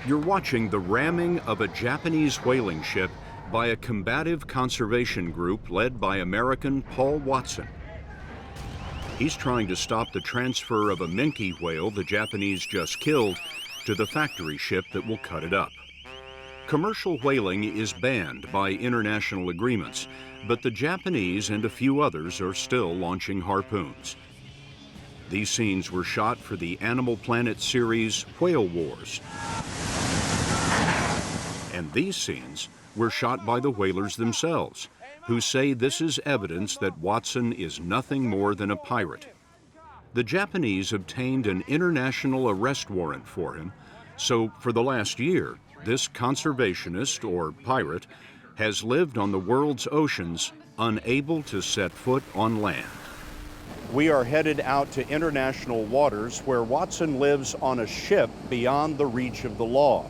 You're watching the ramming of a Japanese whaling ship by a combative conservation group led by American Paul Watson. He's trying to stop the transfer of a minke whale the Japanese just killed to the factory ship that will cut it up. Commercial whaling is banned by international agreements, but the Japanese and a few others are still launching harpoons. These scenes were shot for the Animal Planet series Whale Wars. And these scenes were shot by the whalers themselves, who say this is evidence that Watson is nothing more than a pirate. The Japanese obtained an international arrest warrant for him, so for the last year, this conservationist, or pirate, has lived on the world's oceans, unable to set foot on land. We are headed out to international waters where Watson lives on a ship beyond the reach of the law.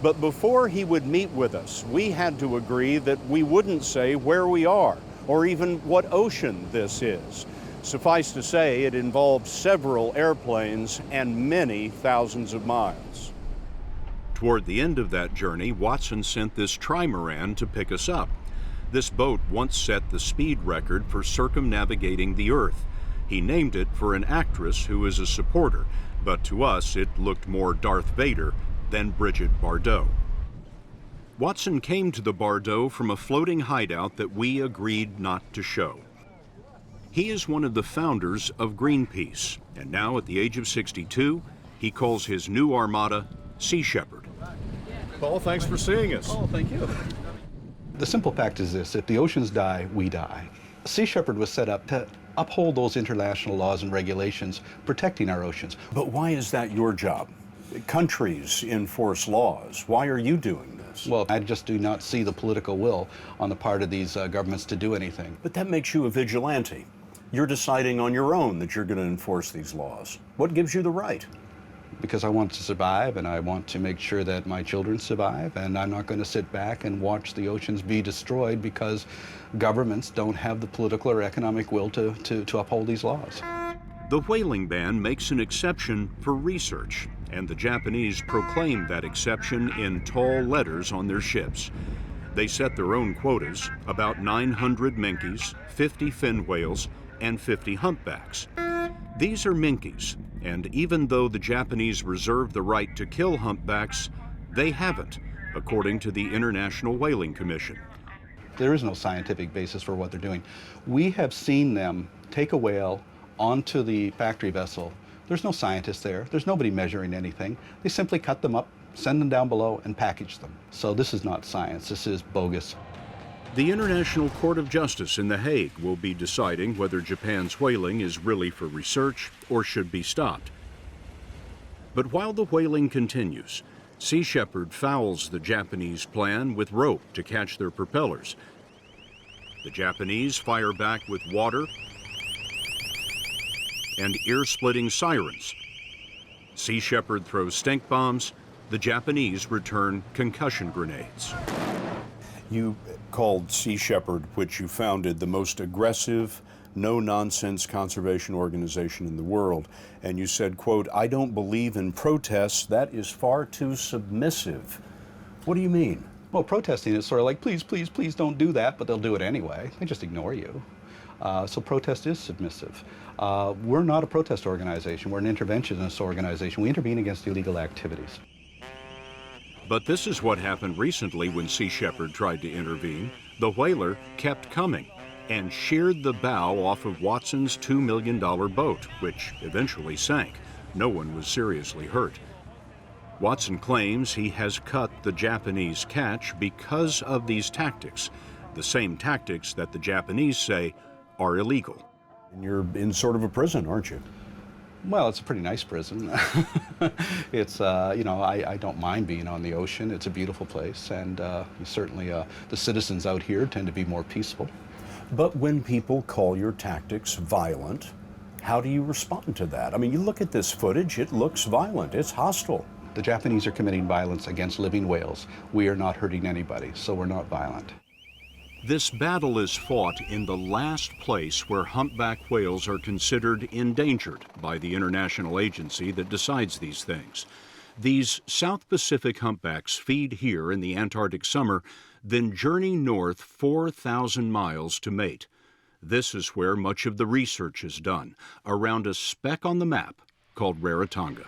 But before he would meet with us, we had to agree that we wouldn't say where we are or even what ocean this is. Suffice to say, it involved several airplanes and many thousands of miles. Toward the end of that journey, Watson sent this trimaran to pick us up. This boat once set the speed record for circumnavigating the Earth. He named it for an actress who is a supporter, but to us it looked more Darth Vader than Bridget Bardot. Watson came to the Bardot from a floating hideout that we agreed not to show. He is one of the founders of Greenpeace, and now at the age of 62, he calls his new armada Sea Shepherd. Paul, thanks for seeing us. Oh, thank you. The simple fact is this: if the oceans die, we die. Sea Shepherd was set up to uphold those international laws and regulations protecting our oceans. But why is that your job? Countries enforce laws. Why are you doing this? Well, I just do not see the political will on the part of these governments to do anything. But that makes you a vigilante. You're deciding on your own that you're going to enforce these laws. What gives you the right? Because I want to survive, and I want to make sure that my children survive, and I'm not going to sit back and watch the oceans be destroyed because governments don't have the political or economic will to uphold these laws. The whaling ban makes an exception for research, and the Japanese proclaim that exception in tall letters on their ships. They set their own quotas, about 900 minkies, 50 fin whales, and 50 humpbacks. These are minkies, and even though the Japanese reserve the right to kill humpbacks, they haven't, according to the International Whaling Commission. There is no scientific basis for what they're doing. We have seen them take a whale onto the factory vessel. There's no scientists there. There's nobody measuring anything. They simply cut them up, send them down below, and package them. So this is not science. This is bogus. The International Court of Justice in The Hague will be deciding whether Japan's whaling is really for research or should be stopped. But while the whaling continues, Sea Shepherd fouls the Japanese plan with rope to catch their propellers. The Japanese fire back with water and ear-splitting sirens. Sea Shepherd throws stink bombs. The Japanese return concussion grenades. You called Sea Shepherd, which you founded, the most aggressive, no-nonsense conservation organization in the world. And you said, quote, "I don't believe in protests. That is far too submissive." What do you mean? Well, protesting is sort of like, please, please, please don't do that, but they'll do it anyway. They just ignore you. So protest is submissive. We're not a protest organization. We're an interventionist organization. We intervene against illegal activities. But this is what happened recently when Sea Shepherd tried to intervene. The whaler kept coming and sheared the bow off of Watson's $2 million boat, which eventually sank. No one was seriously hurt. Watson claims he has cut the Japanese catch because of these tactics, the same tactics that the Japanese say are illegal. You're in sort of a prison, aren't you? Well, it's a pretty nice prison. It's, you know, I don't mind being on the ocean. It's a beautiful place, and certainly the citizens out here tend to be more peaceful. But when people call your tactics violent, how do you respond to that? I mean, you look at this footage, it looks violent, it's hostile. The Japanese are committing violence against living whales. We are not hurting anybody, so we're not violent. This battle is fought in the last place where humpback whales are considered endangered by the international agency that decides these things. These South Pacific humpbacks feed here in the Antarctic summer, then journey north 4,000 miles to mate. This is where much of the research is done, around a speck on the map called Rarotonga.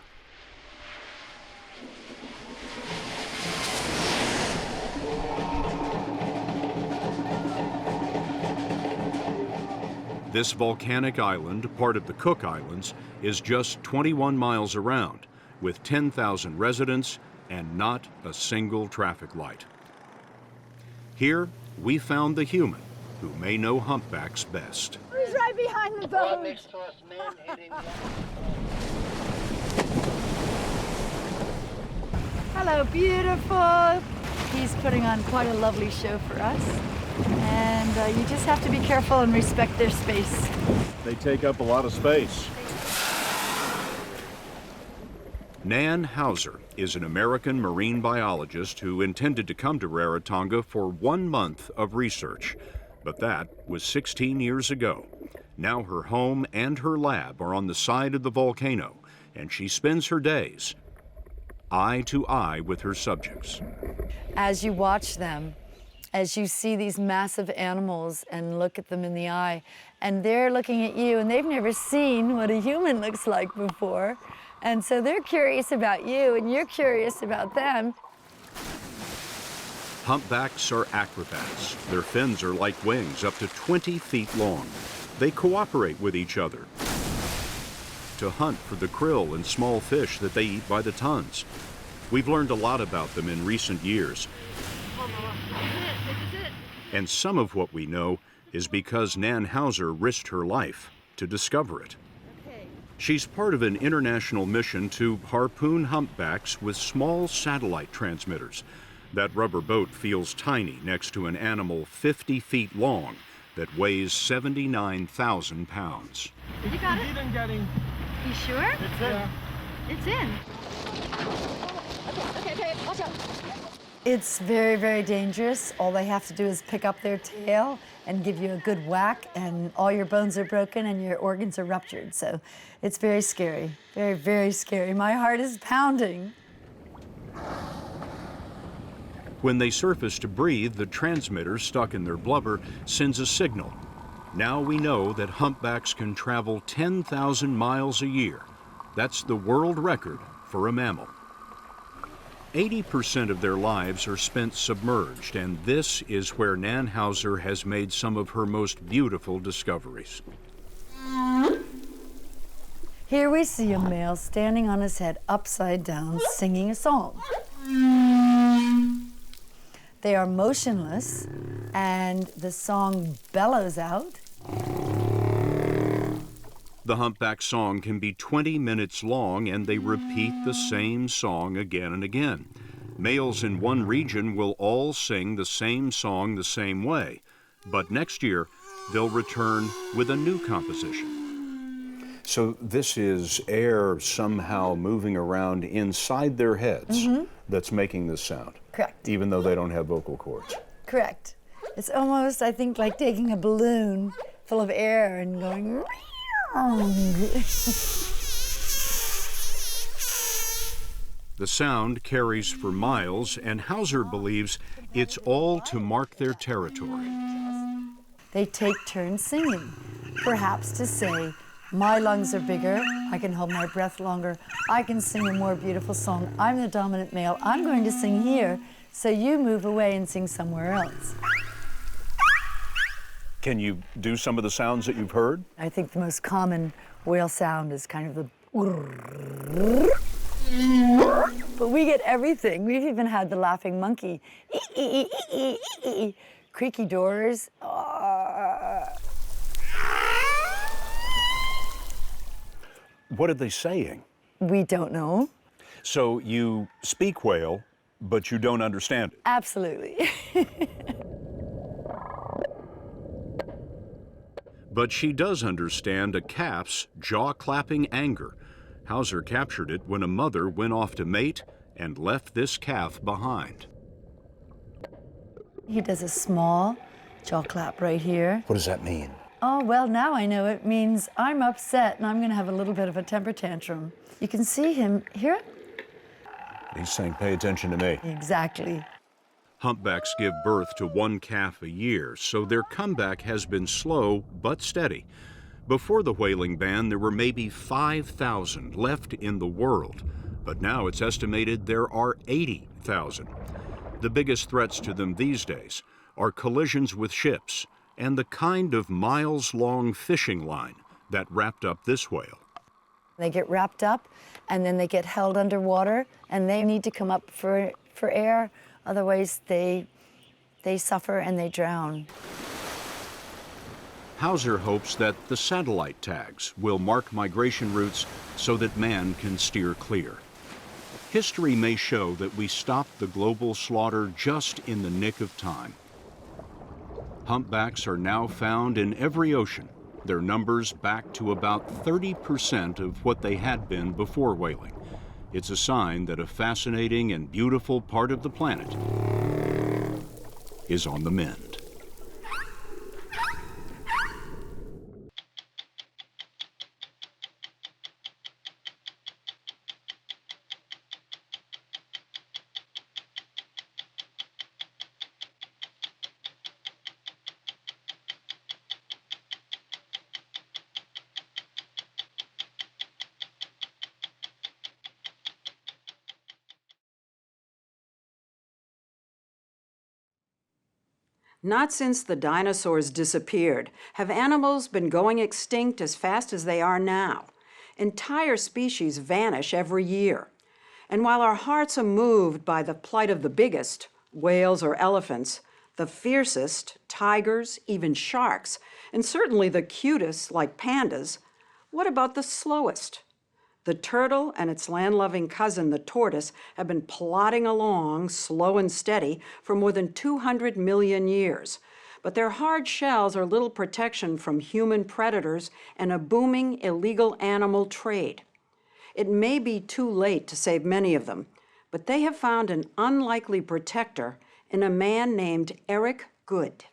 This volcanic island, part of the Cook Islands, is just 21 miles around, with 10,000 residents and not a single traffic light. Here, we found the human who may know humpbacks best. He's right behind the boat. Hello, beautiful. He's putting on quite a lovely show for us. And you just have to be careful and respect their space. They take up a lot of space. Nan Hauser is an American marine biologist who intended to come to Rarotonga for 1 month of research. But that was 16 years ago. Now her home and her lab are on the side of the volcano, and she spends her days eye to eye with her subjects. As you watch them, as you see these massive animals and look at them in the eye, and they're looking at you, and they've never seen what a human looks like before. And so they're curious about you, and you're curious about them. Humpbacks are acrobats. Their fins are like wings, up to 20 feet long. They cooperate with each other to hunt for the krill and small fish that they eat by the tons. We've learned a lot about them in recent years. And some of what we know is because Nan Hauser risked her life to discover it. She's part of an international mission to harpoon humpbacks with small satellite transmitters. That rubber boat feels tiny next to an animal 50 feet long that weighs 79,000 pounds. You got it? You sure? It's in. It's in. Okay, watch out. It's very, very dangerous. All they have to do is pick up their tail and give you a good whack, and all your bones are broken and your organs are ruptured. So it's very scary, very, very scary. My heart is pounding. When they surface to breathe, the transmitter stuck in their blubber sends a signal. Now we know that humpbacks can travel 10,000 miles a year. That's the world record for a mammal. 80% of their lives are spent submerged, and this is where Nan Hauser has made some of her most beautiful discoveries. Here we see a male standing on his head upside down, singing a song. They are motionless, and the song bellows out. The humpback song can be 20 minutes long, and they repeat the same song again and again. Males in one region will all sing the same song the same way, but next year they'll return with a new composition. So this is air somehow moving around inside their heads that's making this sound. Correct. Even though they don't have vocal cords. Correct. It's almost, I think, like taking a balloon full of air and going. The sound carries for miles, and Hauser believes it's all to mark their territory. They take turns singing, perhaps to say, my lungs are bigger, I can hold my breath longer, I can sing a more beautiful song, I'm the dominant male, I'm going to sing here, so you move away and sing somewhere else. Can you do some of the sounds that you've heard? I think the most common whale sound is kind of the but we get everything. We've even had the laughing monkey, creaky doors. What are they saying? We don't know. So you speak whale, but you don't understand it? Absolutely. But she does understand a calf's jaw-clapping anger. Hauser captured it when a mother went off to mate and left this calf behind. He does a small jaw clap right here. What does that mean? Oh, well, now I know it means I'm upset and I'm going to have a little bit of a temper tantrum. You can see him, hear it? He's saying, pay attention to me. Exactly. Humpbacks give birth to one calf a year, so their comeback has been slow but steady. Before the whaling ban, there were maybe 5,000 left in the world, but now it's estimated there are 80,000. The biggest threats to them these days are collisions with ships and the kind of miles-long fishing line that wrapped up this whale. They get wrapped up and then they get held underwater and they need to come up for air, otherwise they suffer and they drown. Hauser hopes that the satellite tags will mark migration routes so that man can steer clear. History may show that we stopped the global slaughter just in the nick of time. Humpbacks are now found in every ocean, their numbers back to about 30% of what they had been before whaling. It's a sign that a fascinating and beautiful part of the planet is on the mend. Not since the dinosaurs disappeared have animals been going extinct as fast as they are now. Entire species vanish every year. And while our hearts are moved by the plight of the biggest, whales or elephants, the fiercest, tigers, even sharks, and certainly the cutest, like pandas, what about the slowest? The turtle and its land-loving cousin, the tortoise, have been plodding along, slow and steady, for more than 200 million years. But their hard shells are little protection from human predators and a booming illegal animal trade. It may be too late to save many of them, but they have found an unlikely protector in a man named Eric Good.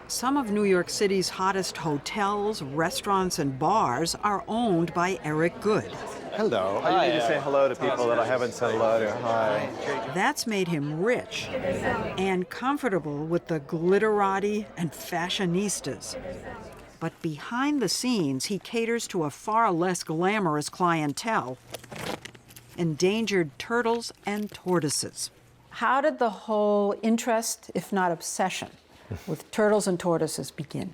Some of New York City's hottest hotels, restaurants, and bars are owned by Eric Good. Hello. I need to say hello to people that I haven't said hello to. Hi. That's made him rich and comfortable with the glitterati and fashionistas. But behind the scenes, he caters to a far less glamorous clientele: endangered turtles and tortoises. How did the whole interest, if not obsession, with turtles and tortoises begin?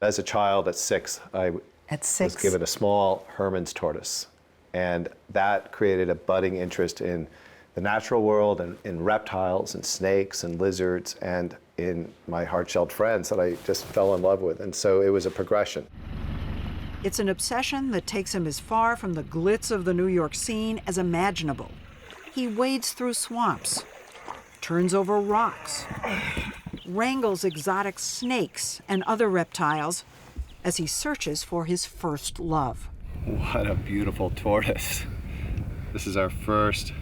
As a child at 6, I was given a small Herman's tortoise. And that created a budding interest in the natural world and in reptiles and snakes and lizards and in my hard-shelled friends that I just fell in love with. And so it was a progression. It's an obsession that takes him as far from the glitz of the New York scene as imaginable. He wades through swamps, turns over rocks, wrangles exotic snakes and other reptiles as he searches for his first love. What a beautiful tortoise. This is our first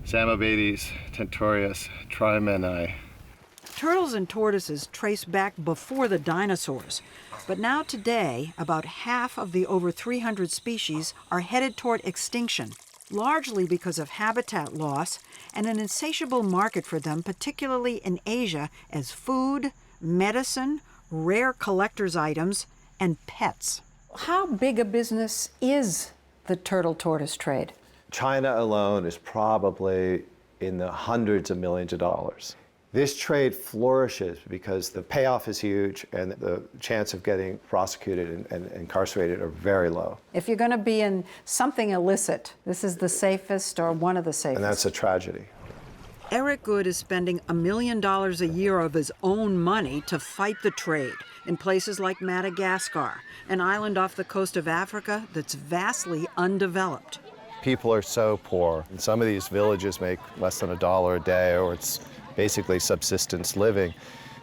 Samobates tentorius trimeni. Turtles and tortoises trace back before the dinosaurs, but now today, about half of the over 300 species are headed toward extinction. largely because of habitat loss and an insatiable market for them, particularly in Asia, as food, medicine, rare collector's items, and pets. How big a business is the turtle-tortoise trade? China alone is probably in the hundreds of millions of dollars. This trade flourishes because the payoff is huge and the chance of getting prosecuted and incarcerated are very low. If you're going to be in something illicit, this is the safest or one of the safest. And that's a tragedy. Eric Good is spending $1 million a year of his own money to fight the trade in places like Madagascar, an island off the coast of Africa that's vastly undeveloped. People are so poor. And some of these villages make less than $1 a day, or it's basically subsistence living.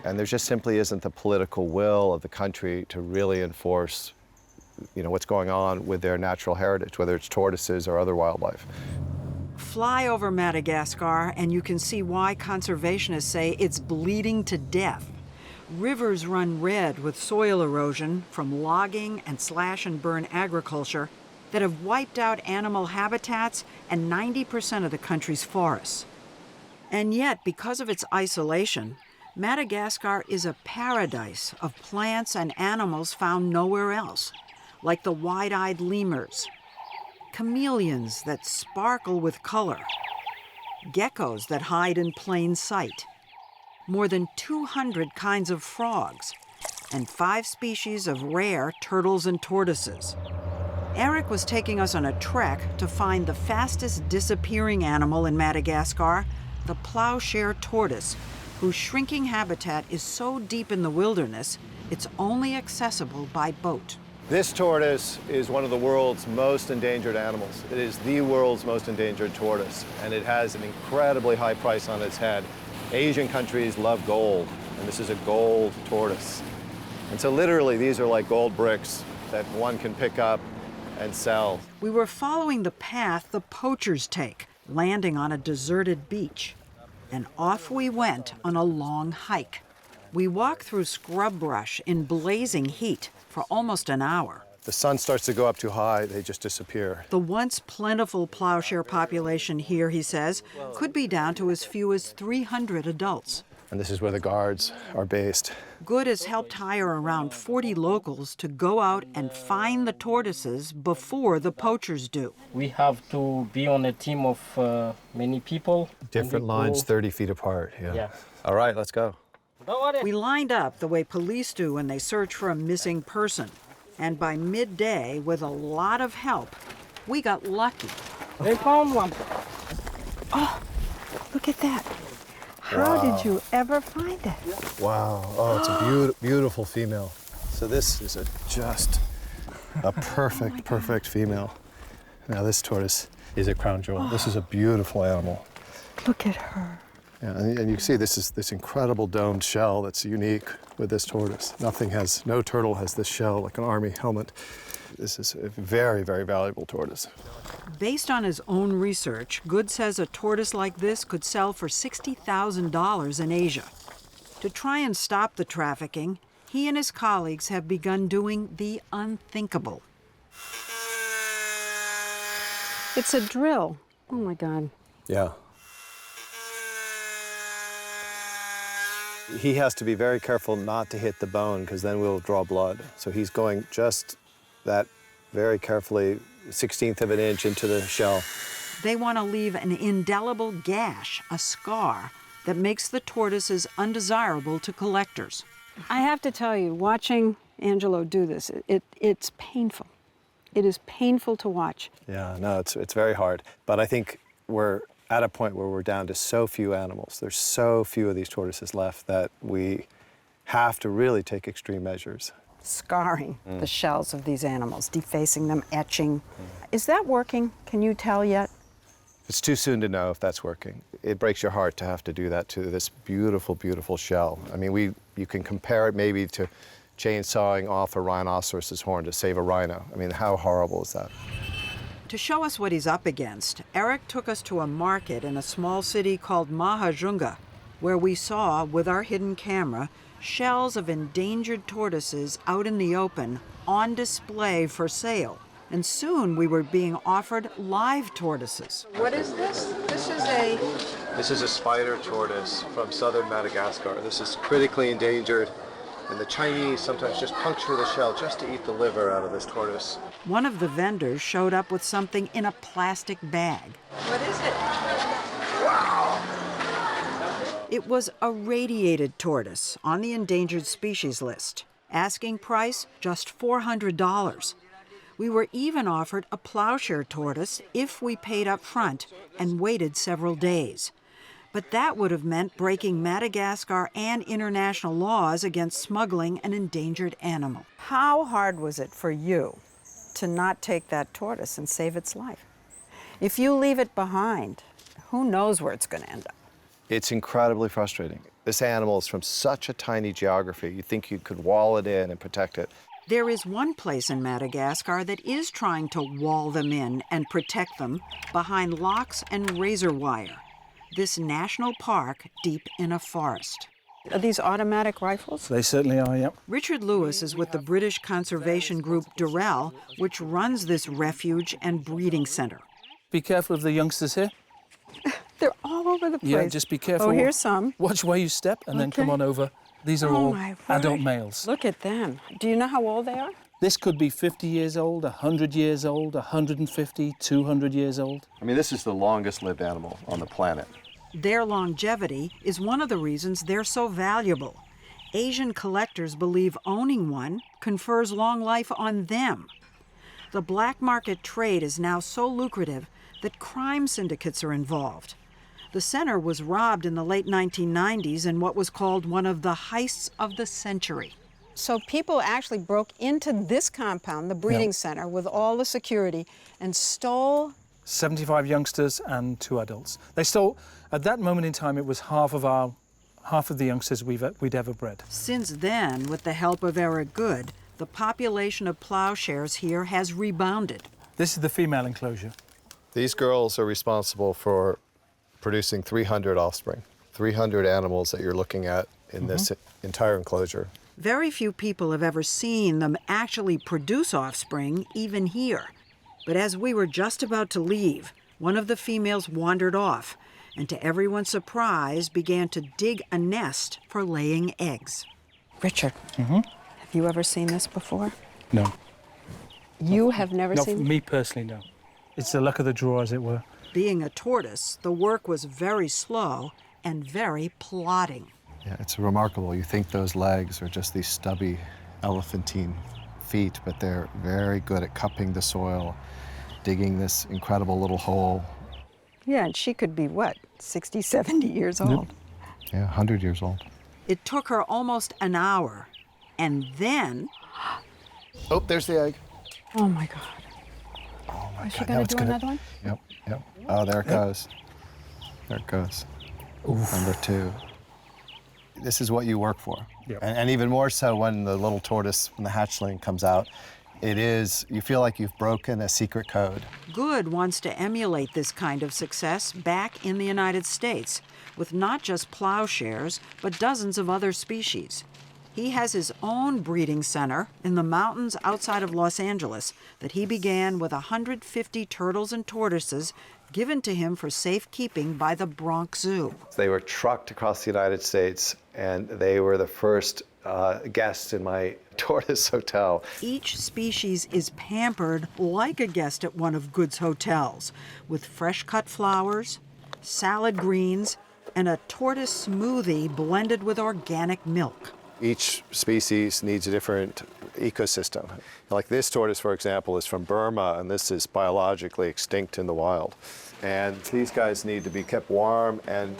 And there just simply isn't the political will of the country to really enforce, what's going on with their natural heritage, whether it's tortoises or other wildlife. Fly over Madagascar and you can see why conservationists say it's bleeding to death. Rivers run red with soil erosion from logging and slash-and-burn agriculture that have wiped out animal habitats and 90% of the country's forests. And yet, because of its isolation, Madagascar is a paradise of plants and animals found nowhere else, like the wide-eyed lemurs, chameleons that sparkle with color, geckos that hide in plain sight, more than 200 kinds of frogs, and 5 species of rare turtles and tortoises. Eric was taking us on a trek to find the fastest disappearing animal in Madagascar, the plowshare tortoise, whose shrinking habitat is so deep in the wilderness, it's only accessible by boat. This tortoise is one of the world's most endangered animals. It is the world's most endangered tortoise, and it has an incredibly high price on its head. Asian countries love gold, and this is a gold tortoise. And so literally, these are like gold bricks that one can pick up and sell. We were following the path the poachers take, landing on a deserted beach. And off we went on a long hike. We walked through scrub brush in blazing heat for almost an hour. The sun starts to go up too high, they just disappear. The once plentiful plowshare population here, he says, could be down to as few as 300 adults. And this is where the guards are based. Good has helped hire around 40 locals to go out and find the tortoises before the poachers do. We have to be on a team of many people. Different lines, 30 feet apart, yeah. All right, let's go. We lined up the way police do when they search for a missing person. And by midday, with a lot of help, we got lucky. They found one. Oh, look at that. How did you ever find it? Wow, oh, it's a beautiful female. So this is just a perfect female. Now this tortoise is a crown jewel. This is a beautiful animal. Look at her. Yeah, and you can see this incredible domed shell that's unique with this tortoise. No turtle has this shell like an army helmet. This is a very, very valuable tortoise. Based on his own research, Good says a tortoise like this could sell for $60,000 in Asia. To try and stop the trafficking, he and his colleagues have begun doing the unthinkable. It's a drill. Oh my God. Yeah. He has to be very careful not to hit the bone because then we'll draw blood. So he's going just that very carefully, 1/16 of an inch into the shell. They want to leave an indelible gash, a scar, that makes the tortoises undesirable to collectors. I have to tell you, watching Angelo do this, it's painful. It is painful to watch. Yeah, no, it's very hard. But I think we're at a point where we're down to so few animals. There's so few of these tortoises left that we have to really take extreme measures. Scarring the shells of these animals, defacing them, etching. Is that working? Can you tell yet? It's too soon to know if that's working. It breaks your heart to have to do that to this beautiful, beautiful shell. I mean, you can compare it maybe to chainsawing off a rhinoceros's horn to save a rhino. I mean, how horrible is that? To show us what he's up against, Eric took us to a market in a small city called Mahajunga, where we saw, with our hidden camera, shells of endangered tortoises out in the open, on display for sale. And soon we were being offered live tortoises. What is this? This is a spider tortoise from southern Madagascar. This is critically endangered, and the Chinese sometimes just puncture the shell just to eat the liver out of this tortoise. One of the vendors showed up with something in a plastic bag. What is it? It was a radiated tortoise on the endangered species list. Asking price, just $400. We were even offered a plowshare tortoise if we paid up front and waited several days. But that would have meant breaking Madagascar and international laws against smuggling an endangered animal. How hard was it for you to not take that tortoise and save its life? If you leave it behind, who knows where it's going to end up? It's incredibly frustrating. This animal is from such a tiny geography. You think you could wall it in and protect it. There is one place in Madagascar that is trying to wall them in and protect them behind locks and razor wire. This national park deep in a forest. Are these automatic rifles? They certainly are, yep. Richard Lewis is with the British conservation group Durrell, which runs this refuge and breeding center. Be careful of the youngsters here. They're all over the place. Yeah, just be careful. Oh, here's some. Watch where you step and then come on over. These are all adult males. Look at them. Do you know how old they are? This could be 50 years old, 100 years old, 150, 200 years old. I mean, this is the longest lived animal on the planet. Their longevity is one of the reasons they're so valuable. Asian collectors believe owning one confers long life on them. The black market trade is now so lucrative that crime syndicates are involved. The center was robbed in the late 1990s in what was called one of the heists of the century. So people actually broke into this compound, the breeding center, with all the security and stole 75 youngsters and 2 adults. They stole, at that moment in time, it was half of the youngsters we'd ever bred. Since then, with the help of Eric Good, the population of plowshares here has rebounded. This is the female enclosure. These girls are responsible for producing 300 offspring, 300 animals that you're looking at in this entire enclosure. Very few people have ever seen them actually produce offspring, even here. But as we were just about to leave, one of the females wandered off, and to everyone's surprise, began to dig a nest for laying eggs. Richard, have you ever seen this before? No. You have never Not seen for me personally, no. It's the luck of the draw, as it were. Being a tortoise, the work was very slow and very plodding. Yeah, it's remarkable. You think those legs are just these stubby elephantine feet, but they're very good at cupping the soil, digging this incredible little hole. Yeah, and she could be, what, 60, 70 years old? Yeah, 100 years old. It took her almost an hour, and then... Oh, there's the egg. Oh, my God. Oh, my Is God. she going to do another one? Yep. Oh, there it goes. There it goes. Oof. Number 2. This is what you work for. Yep. And even more so when the little tortoise, when the hatchling comes out, you feel like you've broken a secret code. Good wants to emulate this kind of success back in the United States, with not just plowshares, but dozens of other species. He has his own breeding center in the mountains outside of Los Angeles that he began with 150 turtles and tortoises given to him for safekeeping by the Bronx Zoo. They were trucked across the United States, and they were the first guests in my tortoise hotel. Each species is pampered like a guest at one of Good's hotels, with fresh-cut flowers, salad greens, and a tortoise smoothie blended with organic milk. Each species needs a different ecosystem. Like this tortoise, for example, is from Burma, and this is biologically extinct in the wild. And these guys need to be kept warm and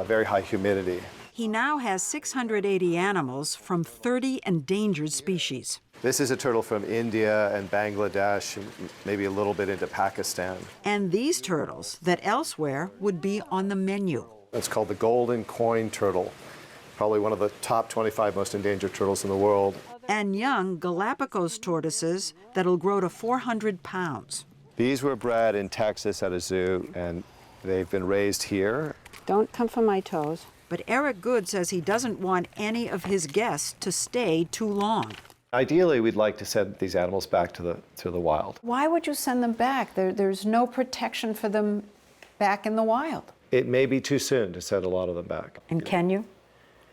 very high humidity. He now has 680 animals from 30 endangered species. This is a turtle from India and Bangladesh, and maybe a little bit into Pakistan. And these turtles that elsewhere would be on the menu. It's called the golden coin turtle. Probably one of the top 25 most endangered turtles in the world. And young Galapagos tortoises that'll grow to 400 pounds. These were bred in Texas at a zoo, and they've been raised here. Don't come for my toes. But Eric Good says he doesn't want any of his guests to stay too long. Ideally, we'd like to send these animals back to the wild. Why would you send them back? There's no protection for them back in the wild. It may be too soon to send a lot of them back. And can you?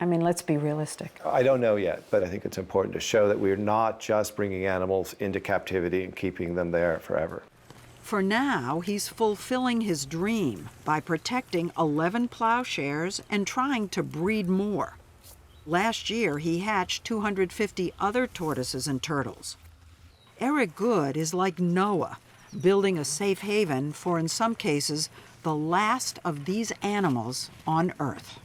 I mean, let's be realistic. I don't know yet, but I think it's important to show that we're not just bringing animals into captivity and keeping them there forever. For now, he's fulfilling his dream by protecting 11 plowshares and trying to breed more. Last year, he hatched 250 other tortoises and turtles. Eric Good is like Noah, building a safe haven for, in some cases, the last of these animals on Earth.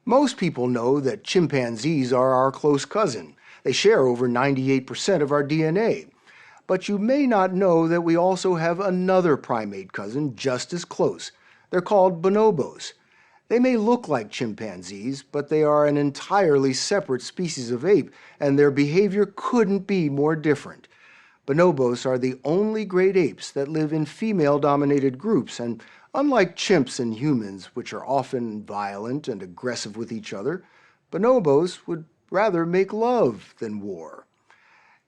Most people know that chimpanzees are our close cousin. They share over 98% of our DNA. But you may not know that we also have another primate cousin just as close. They're called bonobos. They may look like chimpanzees, but they are an entirely separate species of ape, and their behavior couldn't be more different. Bonobos are the only great apes that live in female-dominated groups, and unlike chimps and humans, which are often violent and aggressive with each other, bonobos would rather make love than war.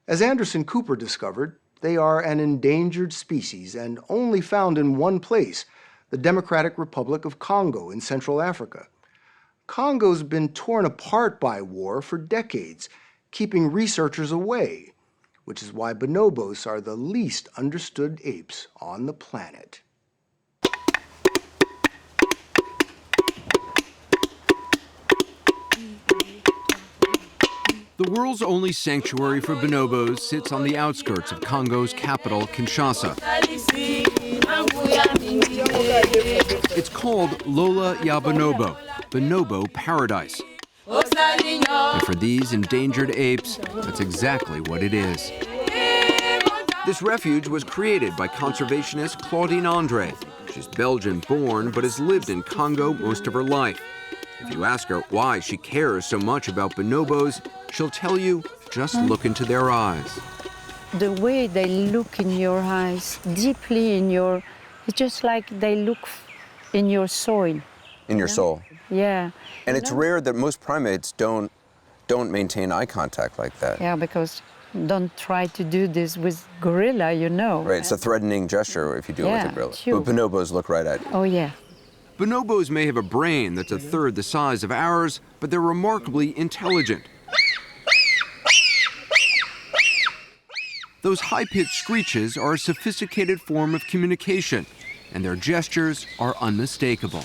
As Anderson Cooper discovered, they are an endangered species and only found in one place, the Democratic Republic of Congo in Central Africa. Congo's been torn apart by war for decades, keeping researchers away, which is why bonobos are the least understood apes on the planet. The world's only sanctuary for bonobos sits on the outskirts of Congo's capital, Kinshasa. It's called Lola ya Bonobo, Bonobo Paradise. And for these endangered apes, that's exactly what it is. This refuge was created by conservationist Claudine Andre. She's Belgian-born, but has lived in Congo most of her life. If you ask her why she cares so much about bonobos, she'll tell you, just look into their eyes. The way they look in your eyes, deeply in your, it's just like they look in your soul. In your soul? Yeah. And it's rare that most primates don't maintain eye contact like that. Yeah, because don't try to do this with gorilla, you know. Right, it's a threatening gesture if you do it with a gorilla. Sure. But bonobos look right at you. Oh, yeah. Bonobos may have a brain that's a third the size of ours, but they're remarkably intelligent. Those high-pitched screeches are a sophisticated form of communication, and their gestures are unmistakable.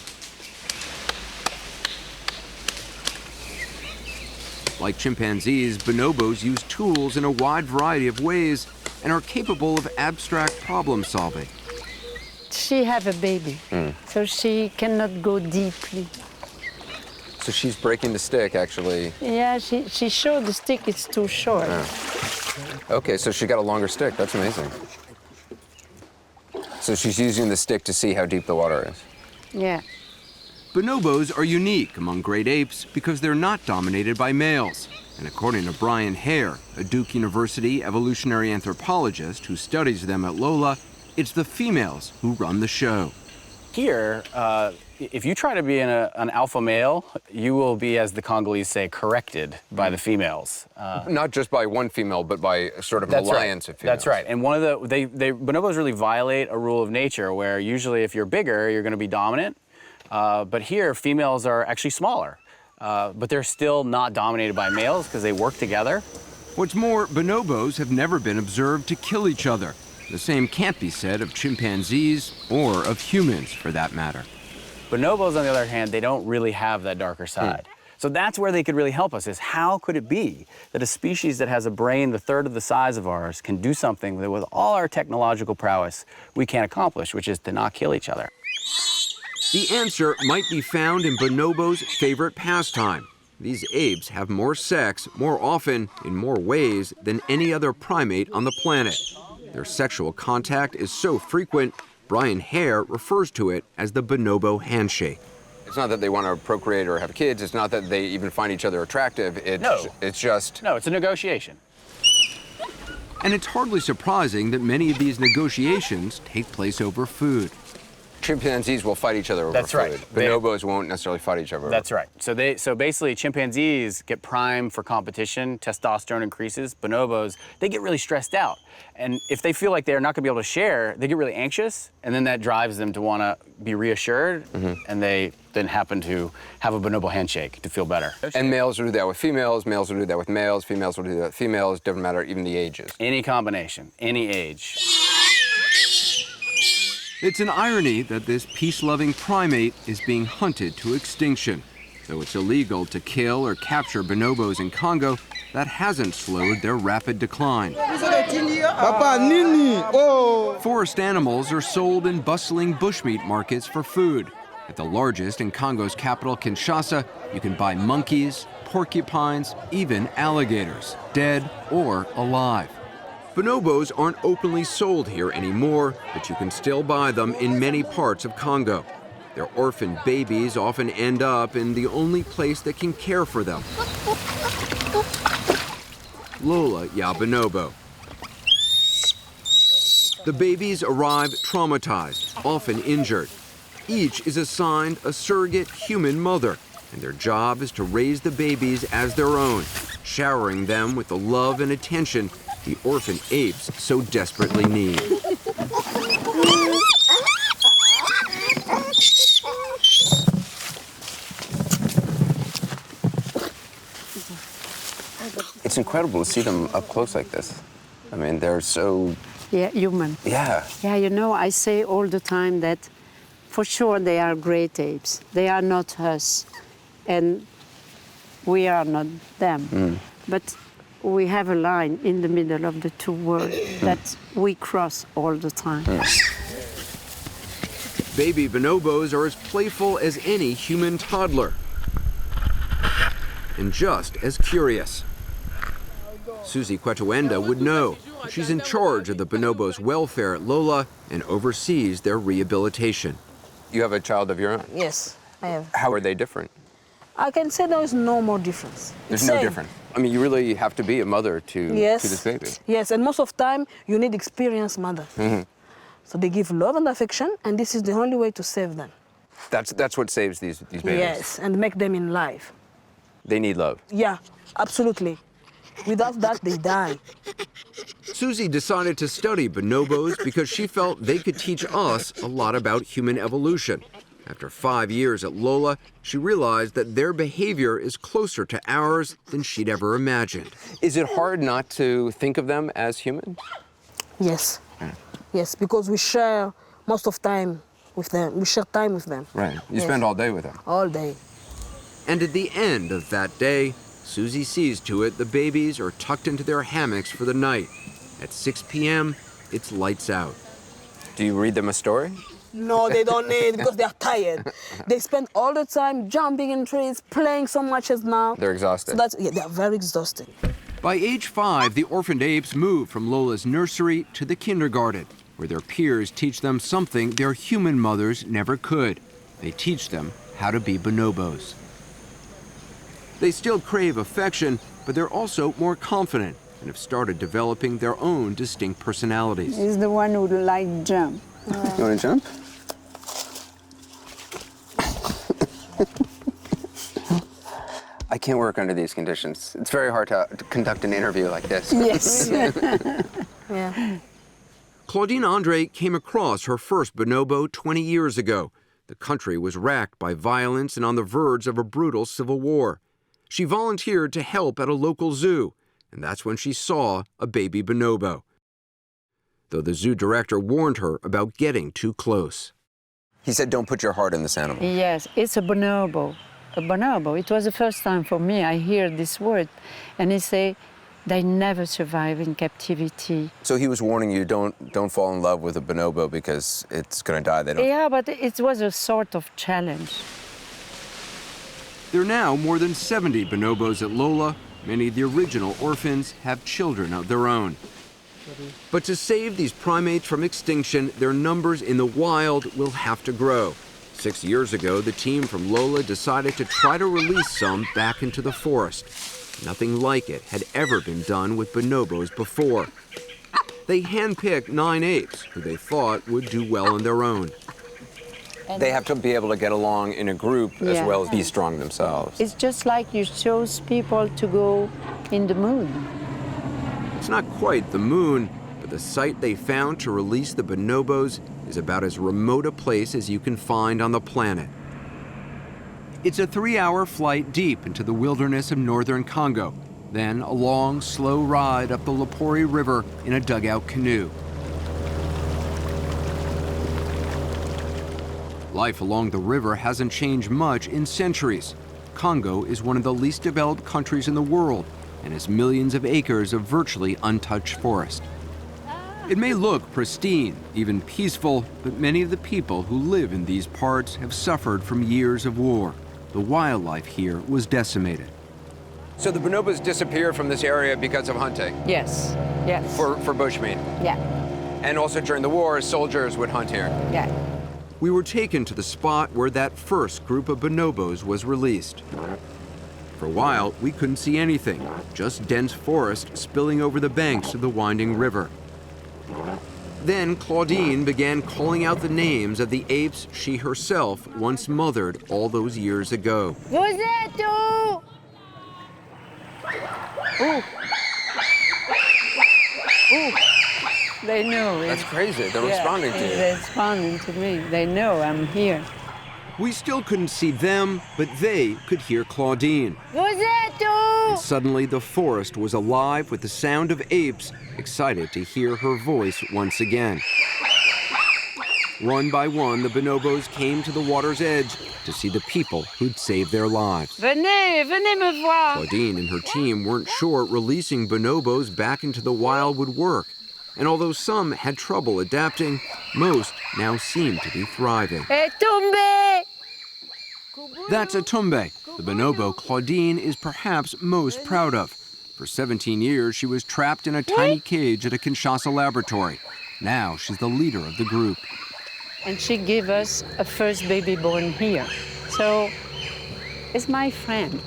Like chimpanzees, bonobos use tools in a wide variety of ways and are capable of abstract problem solving. She have a baby, so she cannot go deeply. So she's breaking the stick, actually. Yeah, she showed the stick is too short. Okay, so she got a longer stick. That's amazing. So she's using the stick to see how deep the water is. Yeah. Bonobos are unique among great apes because they're not dominated by males. And according to Brian Hare, a Duke University evolutionary anthropologist who studies them at Lola, it's the females who run the show. Here, if you try to be an alpha male, you will be, as the Congolese say, corrected by the females. Not just by one female, but by sort of an alliance of females. That's right. And one of the, bonobos really violate a rule of nature where usually if you're bigger, you're going to be dominant. But here, females are actually smaller. But they're still not dominated by males because they work together. What's more, bonobos have never been observed to kill each other. The same can't be said of chimpanzees or of humans, for that matter. Bonobos, on the other hand, they don't really have that darker side. So that's where they could really help us, is how could it be that a species that has a brain the third of the size of ours can do something that with all our technological prowess we can't accomplish, which is to not kill each other? The answer might be found in bonobos' favorite pastime. These apes have more sex, more often, in more ways, than any other primate on the planet. Their sexual contact is so frequent, Brian Hare refers to it as the bonobo handshake. It's not that they want to procreate or have kids. It's not that they even find each other attractive. It's just... No, it's a negotiation. And it's hardly surprising that many of these negotiations take place over food. Chimpanzees will fight each other over That's food. right. Bonobos won't necessarily fight each other. That's right. So basically chimpanzees get primed for competition, testosterone increases. Bonobos, they get really stressed out. And if they feel like they're not gonna be able to share, they get really anxious, and then that drives them to wanna be reassured, and they then happen to have a bonobo handshake to feel better. And males will do that with females, males will do that with males, females will do that with females, doesn't matter even the ages. Any combination, any age. It's an irony that this peace-loving primate is being hunted to extinction. Though it's illegal to kill or capture bonobos in Congo, that hasn't slowed their rapid decline. Forest animals are sold in bustling bushmeat markets for food. At the largest in Congo's capital, Kinshasa, you can buy monkeys, porcupines, even alligators, dead or alive. Bonobos aren't openly sold here anymore, but you can still buy them in many parts of Congo. Their orphaned babies often end up in the only place that can care for them. Lola ya Bonobo. The babies arrive traumatized, often injured. Each is assigned a surrogate human mother, and their job is to raise the babies as their own, showering them with the love and attention the orphan apes so desperately need. It's incredible to see them up close like this. I mean, they're so... Yeah, human. Yeah. Yeah, you know, I say all the time that for sure they are great apes. They are not us, and we are not them. But we have a line in the middle of the two worlds that we cross all the time. Baby bonobos are as playful as any human toddler, and just as curious. Susie Kwetawenda would know. She's in charge of the bonobos' welfare at Lola and oversees their rehabilitation. You have a child of your own? Yes, I have. How are they different? I can say there is no more difference. There's It's no same. difference. I mean, you really have to be a mother to this baby. Yes, and most of the time, you need experienced mother. So they give love and affection, and this is the only way to save them. That's what saves these babies. Yes, and make them in life. They need love. Yeah, absolutely. Without that, they die. Susie decided to study bonobos because she felt they could teach us a lot about human evolution. After 5 years at Lola, she realized that their behavior is closer to ours than she'd ever imagined. Is it hard not to think of them as human? Yes. Yes, because we share most of time with them. We share time with them. Right. You Yes. spend all day with them. All day. And at the end of that day, Susie sees to it the babies are tucked into their hammocks for the night. At 6 p.m., it's lights out. Do you read them a story? No, they don't need because they are tired. They spend all the time jumping in trees, playing so much as now. They're exhausted. So that's, yeah, they are very exhausted. By age 5, the orphaned apes move from Lola's nursery to the kindergarten, where their peers teach them something their human mothers never could. They teach them how to be bonobos. They still crave affection, but they're also more confident and have started developing their own distinct personalities. He's the one who like jump. You want to jump? I can't work under these conditions. It's very hard to conduct an interview like this. Yes. Yeah. Claudine Andre came across her first bonobo 20 years ago. The country was racked by violence and on the verge of a brutal civil war. She volunteered to help at a local zoo, and that's when she saw a baby bonobo. Though the zoo director warned her about getting too close. He said, don't put your heart in this animal. Yes, it's a bonobo. A bonobo. It was the first time for me I hear this word. And he say, they never survive in captivity. So he was warning you, don't fall in love with a bonobo because it's going to die. They don't. Yeah, but it was a sort of challenge. There are now more than 70 bonobos at Lola. Many of the original orphans have children of their own. But to save these primates from extinction, their numbers in the wild will have to grow. 6 years ago, the team from Lola decided to try to release some back into the forest. Nothing like it had ever been done with bonobos before. They handpicked 9 apes who they thought would do well on their own. They have to be able to get along in a group as Yeah. well as be strong themselves. It's just like you chose people to go in the moon. It's not quite the moon, but the site they found to release the bonobos is about as remote a place as you can find on the planet. It's a 3-hour flight deep into the wilderness of northern Congo, then a long, slow ride up the Lopori River in a dugout canoe. Life along the river hasn't changed much in centuries. Congo is one of the least developed countries in the world and has millions of acres of virtually untouched forest. It may look pristine, even peaceful, but many of the people who live in these parts have suffered from years of war. The wildlife here was decimated. So the bonobos disappeared from this area because of hunting? Yes, yes. For bushmeat? Yeah, And also during the war, soldiers would hunt here? yeah. We were taken to the spot where that first group of bonobos was released. For a while, we couldn't see anything, just dense forest spilling over the banks of the winding river. Then Claudine began calling out the names of the apes she herself once mothered all those years ago. Vous êtes où? Ooh. Ooh. They know. That's crazy. They're responding to you. They're responding to me. They know I'm here. We still couldn't see them, but they could hear Claudine. Vous êtes où? And suddenly the forest was alive with the sound of apes, excited to hear her voice once again. One by one, the bonobos came to the water's edge to see the people who'd saved their lives. Venez, venez me voir. Claudine and her team weren't sure releasing bonobos back into the wild would work. And although some had trouble adapting, most now seem to be thriving. Et tombé. That's a tumbe, the bonobo Claudine is perhaps most proud of. For 17 years, she was trapped in a tiny cage at a Kinshasa laboratory. Now she's the leader of the group. And she gave us a first baby born here. So it's my friend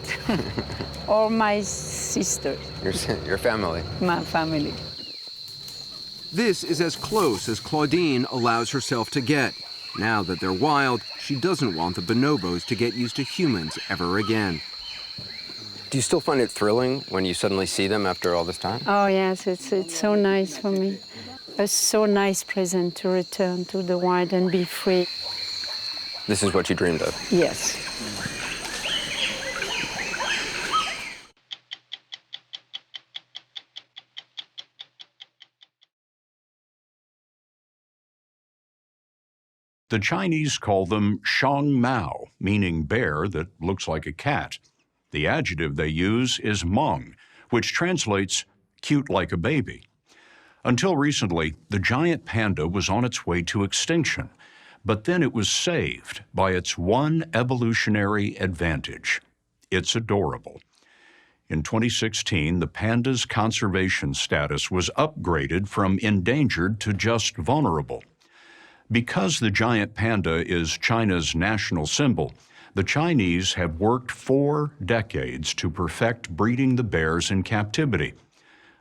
or my sister. Your family. My family. This is as close as Claudine allows herself to get. Now that they're wild, she doesn't want the bonobos to get used to humans ever again. Do you still find it thrilling when you suddenly see them after all this time? Oh yes, it's so nice for me. A so nice present to return to the wild and be free. This is what you dreamed of? Yes. The Chinese call them shang mao, meaning bear that looks like a cat. The adjective they use is meng, which translates cute like a baby. Until recently, the giant panda was on its way to extinction, but then it was saved by its one evolutionary advantage. It's adorable. In 2016, the panda's conservation status was upgraded from endangered to just vulnerable. Because the giant panda is China's national symbol, the Chinese have worked 4 decades to perfect breeding the bears in captivity.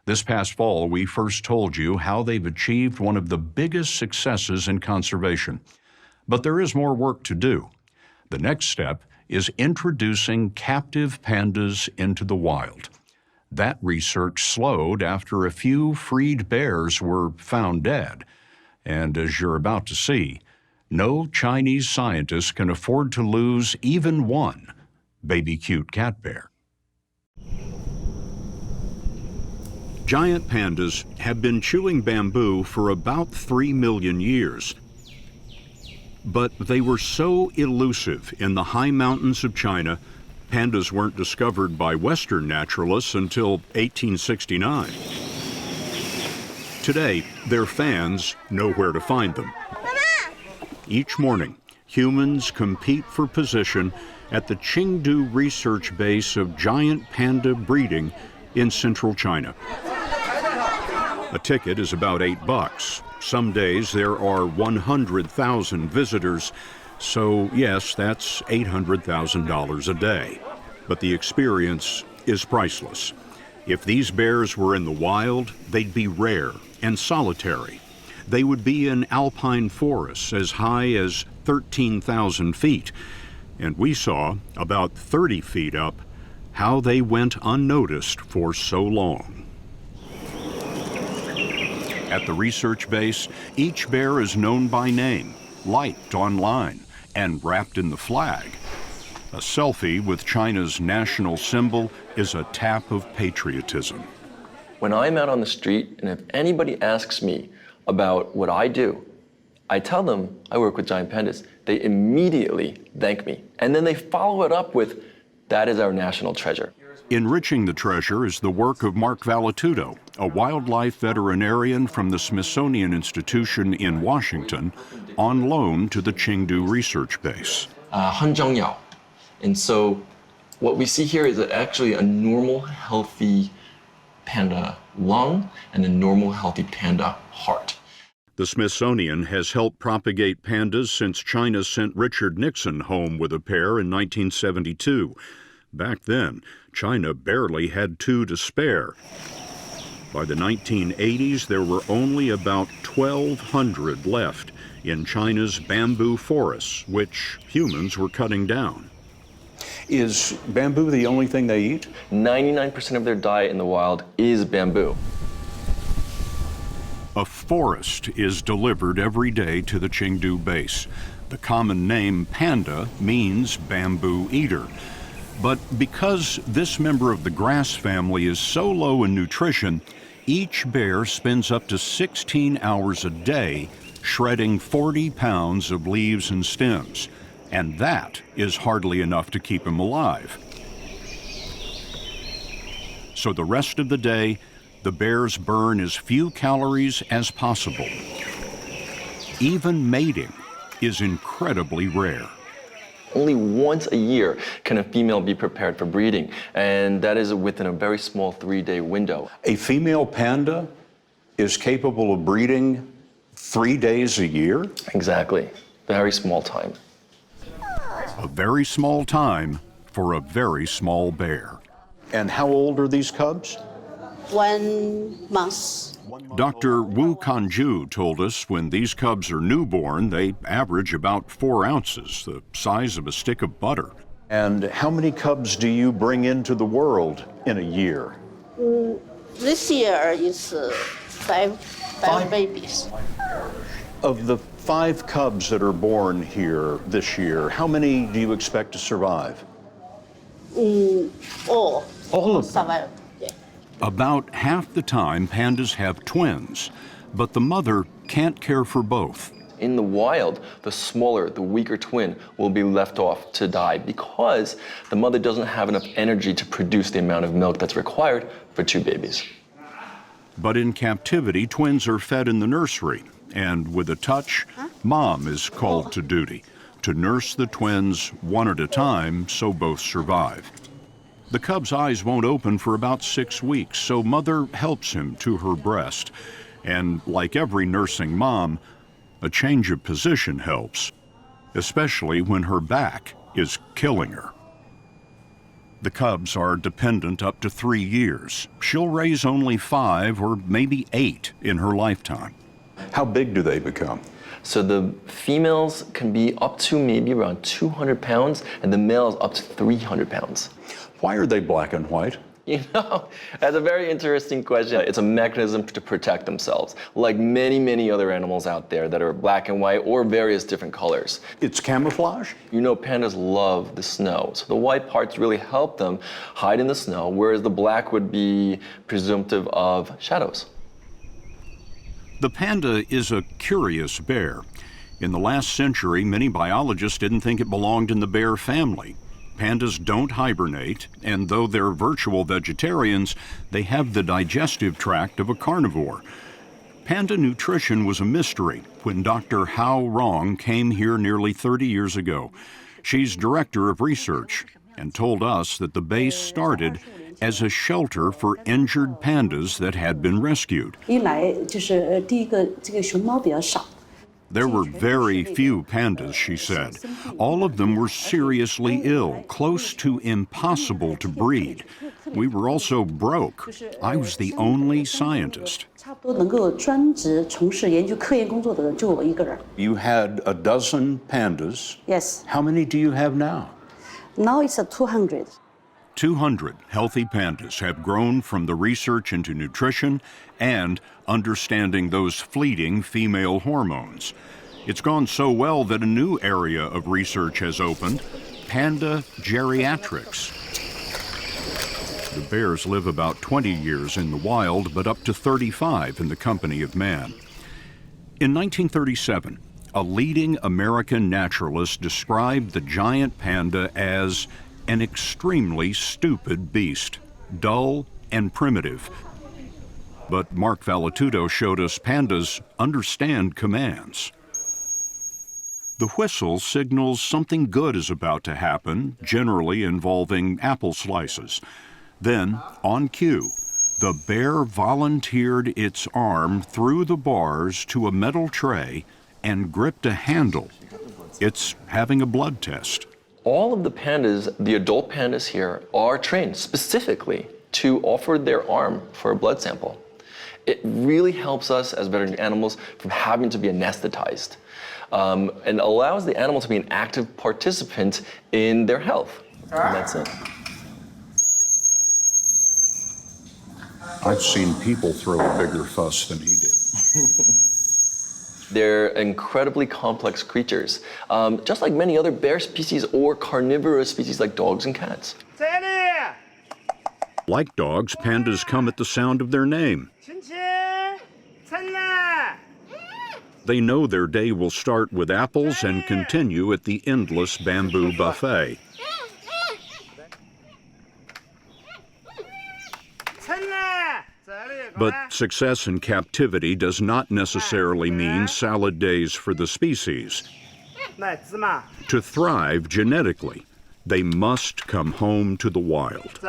This past fall, we first told you how they've achieved one of the biggest successes in conservation. But there is more work to do. The next step is introducing captive pandas into the wild. That research slowed after a few freed bears were found dead. And as you're about to see, no Chinese scientist can afford to lose even one baby cute cat bear. Giant pandas have been chewing bamboo for about 3 million years. But they were so elusive in the high mountains of China, pandas weren't discovered by Western naturalists until 1869. Today, their fans know where to find them. Each morning, humans compete for position at the Chengdu research base of giant panda breeding in central China. A ticket is about $8. Some days there are 100,000 visitors, so yes, that's $800,000 a day. But the experience is priceless. If these bears were in the wild, they'd be rare and solitary. They would be in alpine forests as high as 13,000 feet. And we saw, about 30 feet up, how they went unnoticed for so long. At the research base, each bear is known by name, liked online, and wrapped in the flag. A selfie with China's national symbol is a tap of patriotism. When I'm out on the street, and if anybody asks me about what I do, I tell them I work with giant pandas. They immediately thank me. And then they follow it up with, that is our national treasure. Enriching the treasure is the work of Mark Valetudo, a wildlife veterinarian from the Smithsonian Institution in Washington, on loan to the Chengdu research base. And so what we see here is actually a normal, healthy panda lung and a normal, healthy panda heart. The Smithsonian has helped propagate pandas since China sent Richard Nixon home with a pair in 1972. Back then, China barely had 2 to spare. By the 1980s, there were only about 1,200 left in China's bamboo forests, which humans were cutting down. Is bamboo the only thing they eat? 99% of their diet in the wild is bamboo. A forest is delivered every day to the Chengdu base. The common name panda means bamboo eater. But because this member of the grass family is so low in nutrition, each bear spends up to 16 hours a day shredding 40 pounds of leaves and stems. And that is hardly enough to keep him alive. So the rest of the day, the bears burn as few calories as possible. Even mating is incredibly rare. Only once a year can a female be prepared for breeding, and that is within a very small 3-day window. A female panda is capable of breeding 3 days a year? Exactly. Very small time. A very small time for a very small bear. And how old are these cubs? 1 month. Dr. Wu Kanju told us when these cubs are newborn, they average about 4 ounces, the size of a stick of butter. And how many cubs do you bring into the world in a year? This year is five babies. Of the 5 cubs that are born here this year, how many do you expect to survive? All of them? survive. Yeah. About half the time, pandas have twins, but the mother can't care for both. In the wild, the smaller, the weaker twin will be left off to die because the mother doesn't have enough energy to produce the amount of milk that's required for 2 babies. But in captivity, twins are fed in the nursery, and with a touch, mom is called to duty to nurse the twins one at a time so both survive. The cub's eyes won't open for about 6 weeks, so mother helps him to her breast. And like every nursing mom, a change of position helps, especially when her back is killing her. The cubs are dependent up to 3 years. She'll raise only 5 or maybe 8 in her lifetime. How big do they become? So the females can be up to maybe around 200 pounds, and the males up to 300 pounds. Why are they black and white? You know, that's a very interesting question. It's a mechanism to protect themselves, like many, many other animals out there that are black and white or various different colors. It's camouflage? You know, pandas love the snow, so the white parts really help them hide in the snow, whereas the black would be presumptive of shadows. The panda is a curious bear. In the last century, many biologists didn't think it belonged in the bear family. Pandas don't hibernate, and though they're virtual vegetarians, they have the digestive tract of a carnivore. Panda nutrition was a mystery when Dr. Hao Rong came here nearly 30 years ago. She's director of research and told us that the base started as a shelter for injured pandas that had been rescued. There were very few pandas, she said. All of them were seriously ill, close to impossible to breed. We were also broke. I was the only scientist. You had a dozen pandas. Yes. How many do you have now? Now it's 200. 200 healthy pandas have grown from the research into nutrition and understanding those fleeting female hormones. It's gone so well that a new area of research has opened, panda geriatrics. The bears live about 20 years in the wild, but up to 35 in the company of man. In 1937, a leading American naturalist described the giant panda as an extremely stupid beast, dull and primitive. But Mark Vallatudo showed us pandas understand commands. The whistle signals something good is about to happen, generally involving apple slices. Then, on cue, the bear volunteered its arm through the bars to a metal tray and gripped a handle. It's having a blood test. All of the pandas, the adult pandas here, are trained specifically to offer their arm for a blood sample. It really helps us as veterinary animals from having to be anesthetized, and allows the animal to be an active participant in their health. And that's it. I've seen people throw a bigger fuss than he did. They're incredibly complex creatures, just like many other bear species or carnivorous species like dogs and cats. Like dogs, pandas come at the sound of their name. They know their day will start with apples and continue at the endless bamboo buffet. But success in captivity does not necessarily mean salad days for the species. To thrive genetically, they must come home to the wild.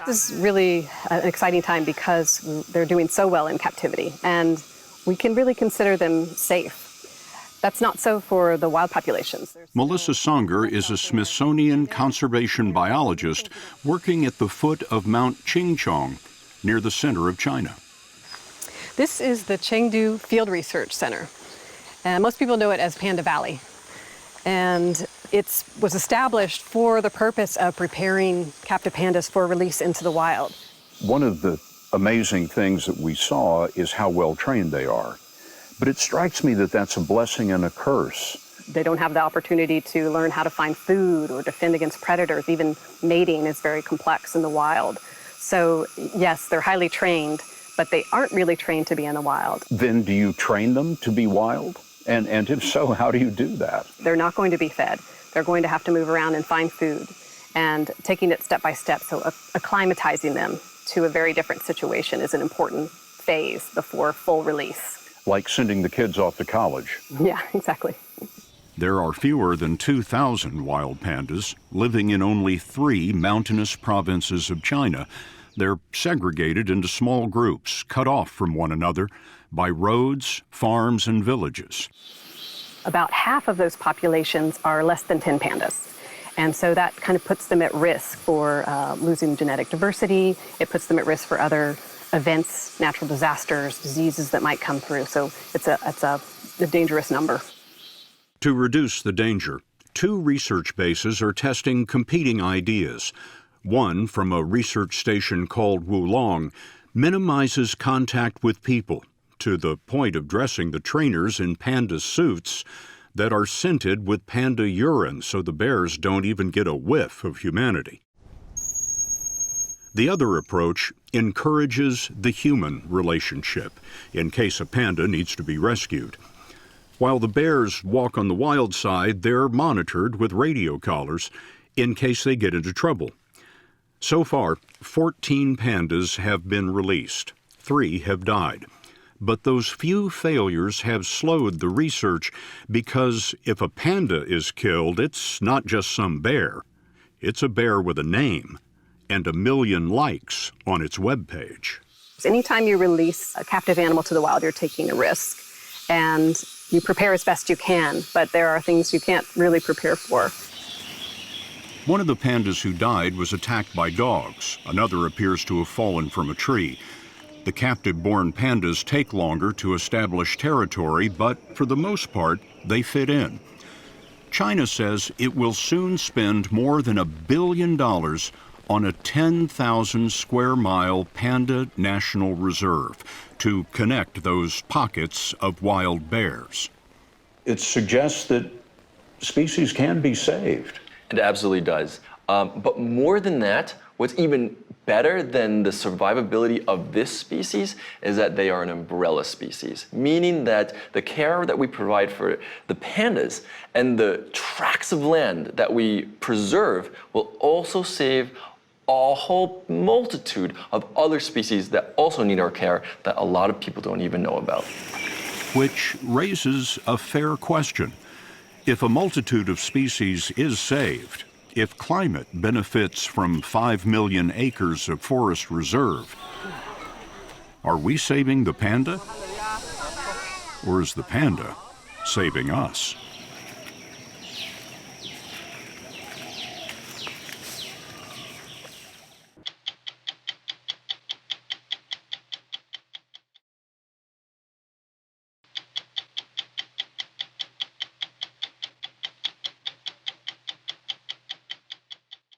This is really an exciting time because they're doing so well in captivity, and we can really consider them safe. That's not so for the wild populations. Melissa Songer is a Smithsonian conservation biologist working at the foot of Mount Qingchong, near the center of China. This is the Chengdu Field Research Center. Most people know it as Panda Valley. And it was established for the purpose of preparing captive pandas for release into the wild. One of the amazing things that we saw is how well trained they are. But it strikes me that that's a blessing and a curse. They don't have the opportunity to learn how to find food or defend against predators. Even mating is very complex in the wild. So yes, they're highly trained, but they aren't really trained to be in the wild. Then do you train them to be wild? And if so, how do you do that? They're not going to be fed. They're going to have to move around and find food, and taking it step by step. So acclimatizing them to a very different situation is an important phase before full release. Like sending the kids off to college. Yeah, exactly. There are fewer than 2,000 wild pandas living in only 3 mountainous provinces of China. They're segregated into small groups, cut off from one another by roads, farms, and villages. About half of those populations are less than 10 pandas. And so that kind of puts them at risk for losing genetic diversity. It puts them at risk for other events, natural disasters, diseases that might come through. So it's a dangerous number. To reduce the danger, 2 research bases are testing competing ideas. One, from a research station called Wulong, minimizes contact with people to the point of dressing the trainers in panda suits that are scented with panda urine so the bears don't even get a whiff of humanity. The other approach encourages the human relationship in case a panda needs to be rescued. While the bears walk on the wild side, they're monitored with radio collars in case they get into trouble. So far, 14 pandas have been released. 3 have died. But those few failures have slowed the research because if a panda is killed, it's not just some bear. It's a bear with a name and 1 million likes on its webpage. Anytime you release a captive animal to the wild, you're taking a risk. And you prepare as best you can, but there are things you can't really prepare for. One of the pandas who died was attacked by dogs. Another appears to have fallen from a tree. The captive-born pandas take longer to establish territory, but for the most part, they fit in. China says it will soon spend more than $1 billion on a 10,000 square mile panda national reserve to connect those pockets of wild bears. It suggests that species can be saved. It absolutely does. But more than that, what's even better than the survivability of this species is that they are an umbrella species, meaning that the care that we provide for the pandas and the tracts of land that we preserve will also save a whole multitude of other species that also need our care that a lot of people don't even know about. Which raises a fair question. If a multitude of species is saved, if climate benefits from 5 million acres of forest reserve, are we saving the panda? Or is the panda saving us?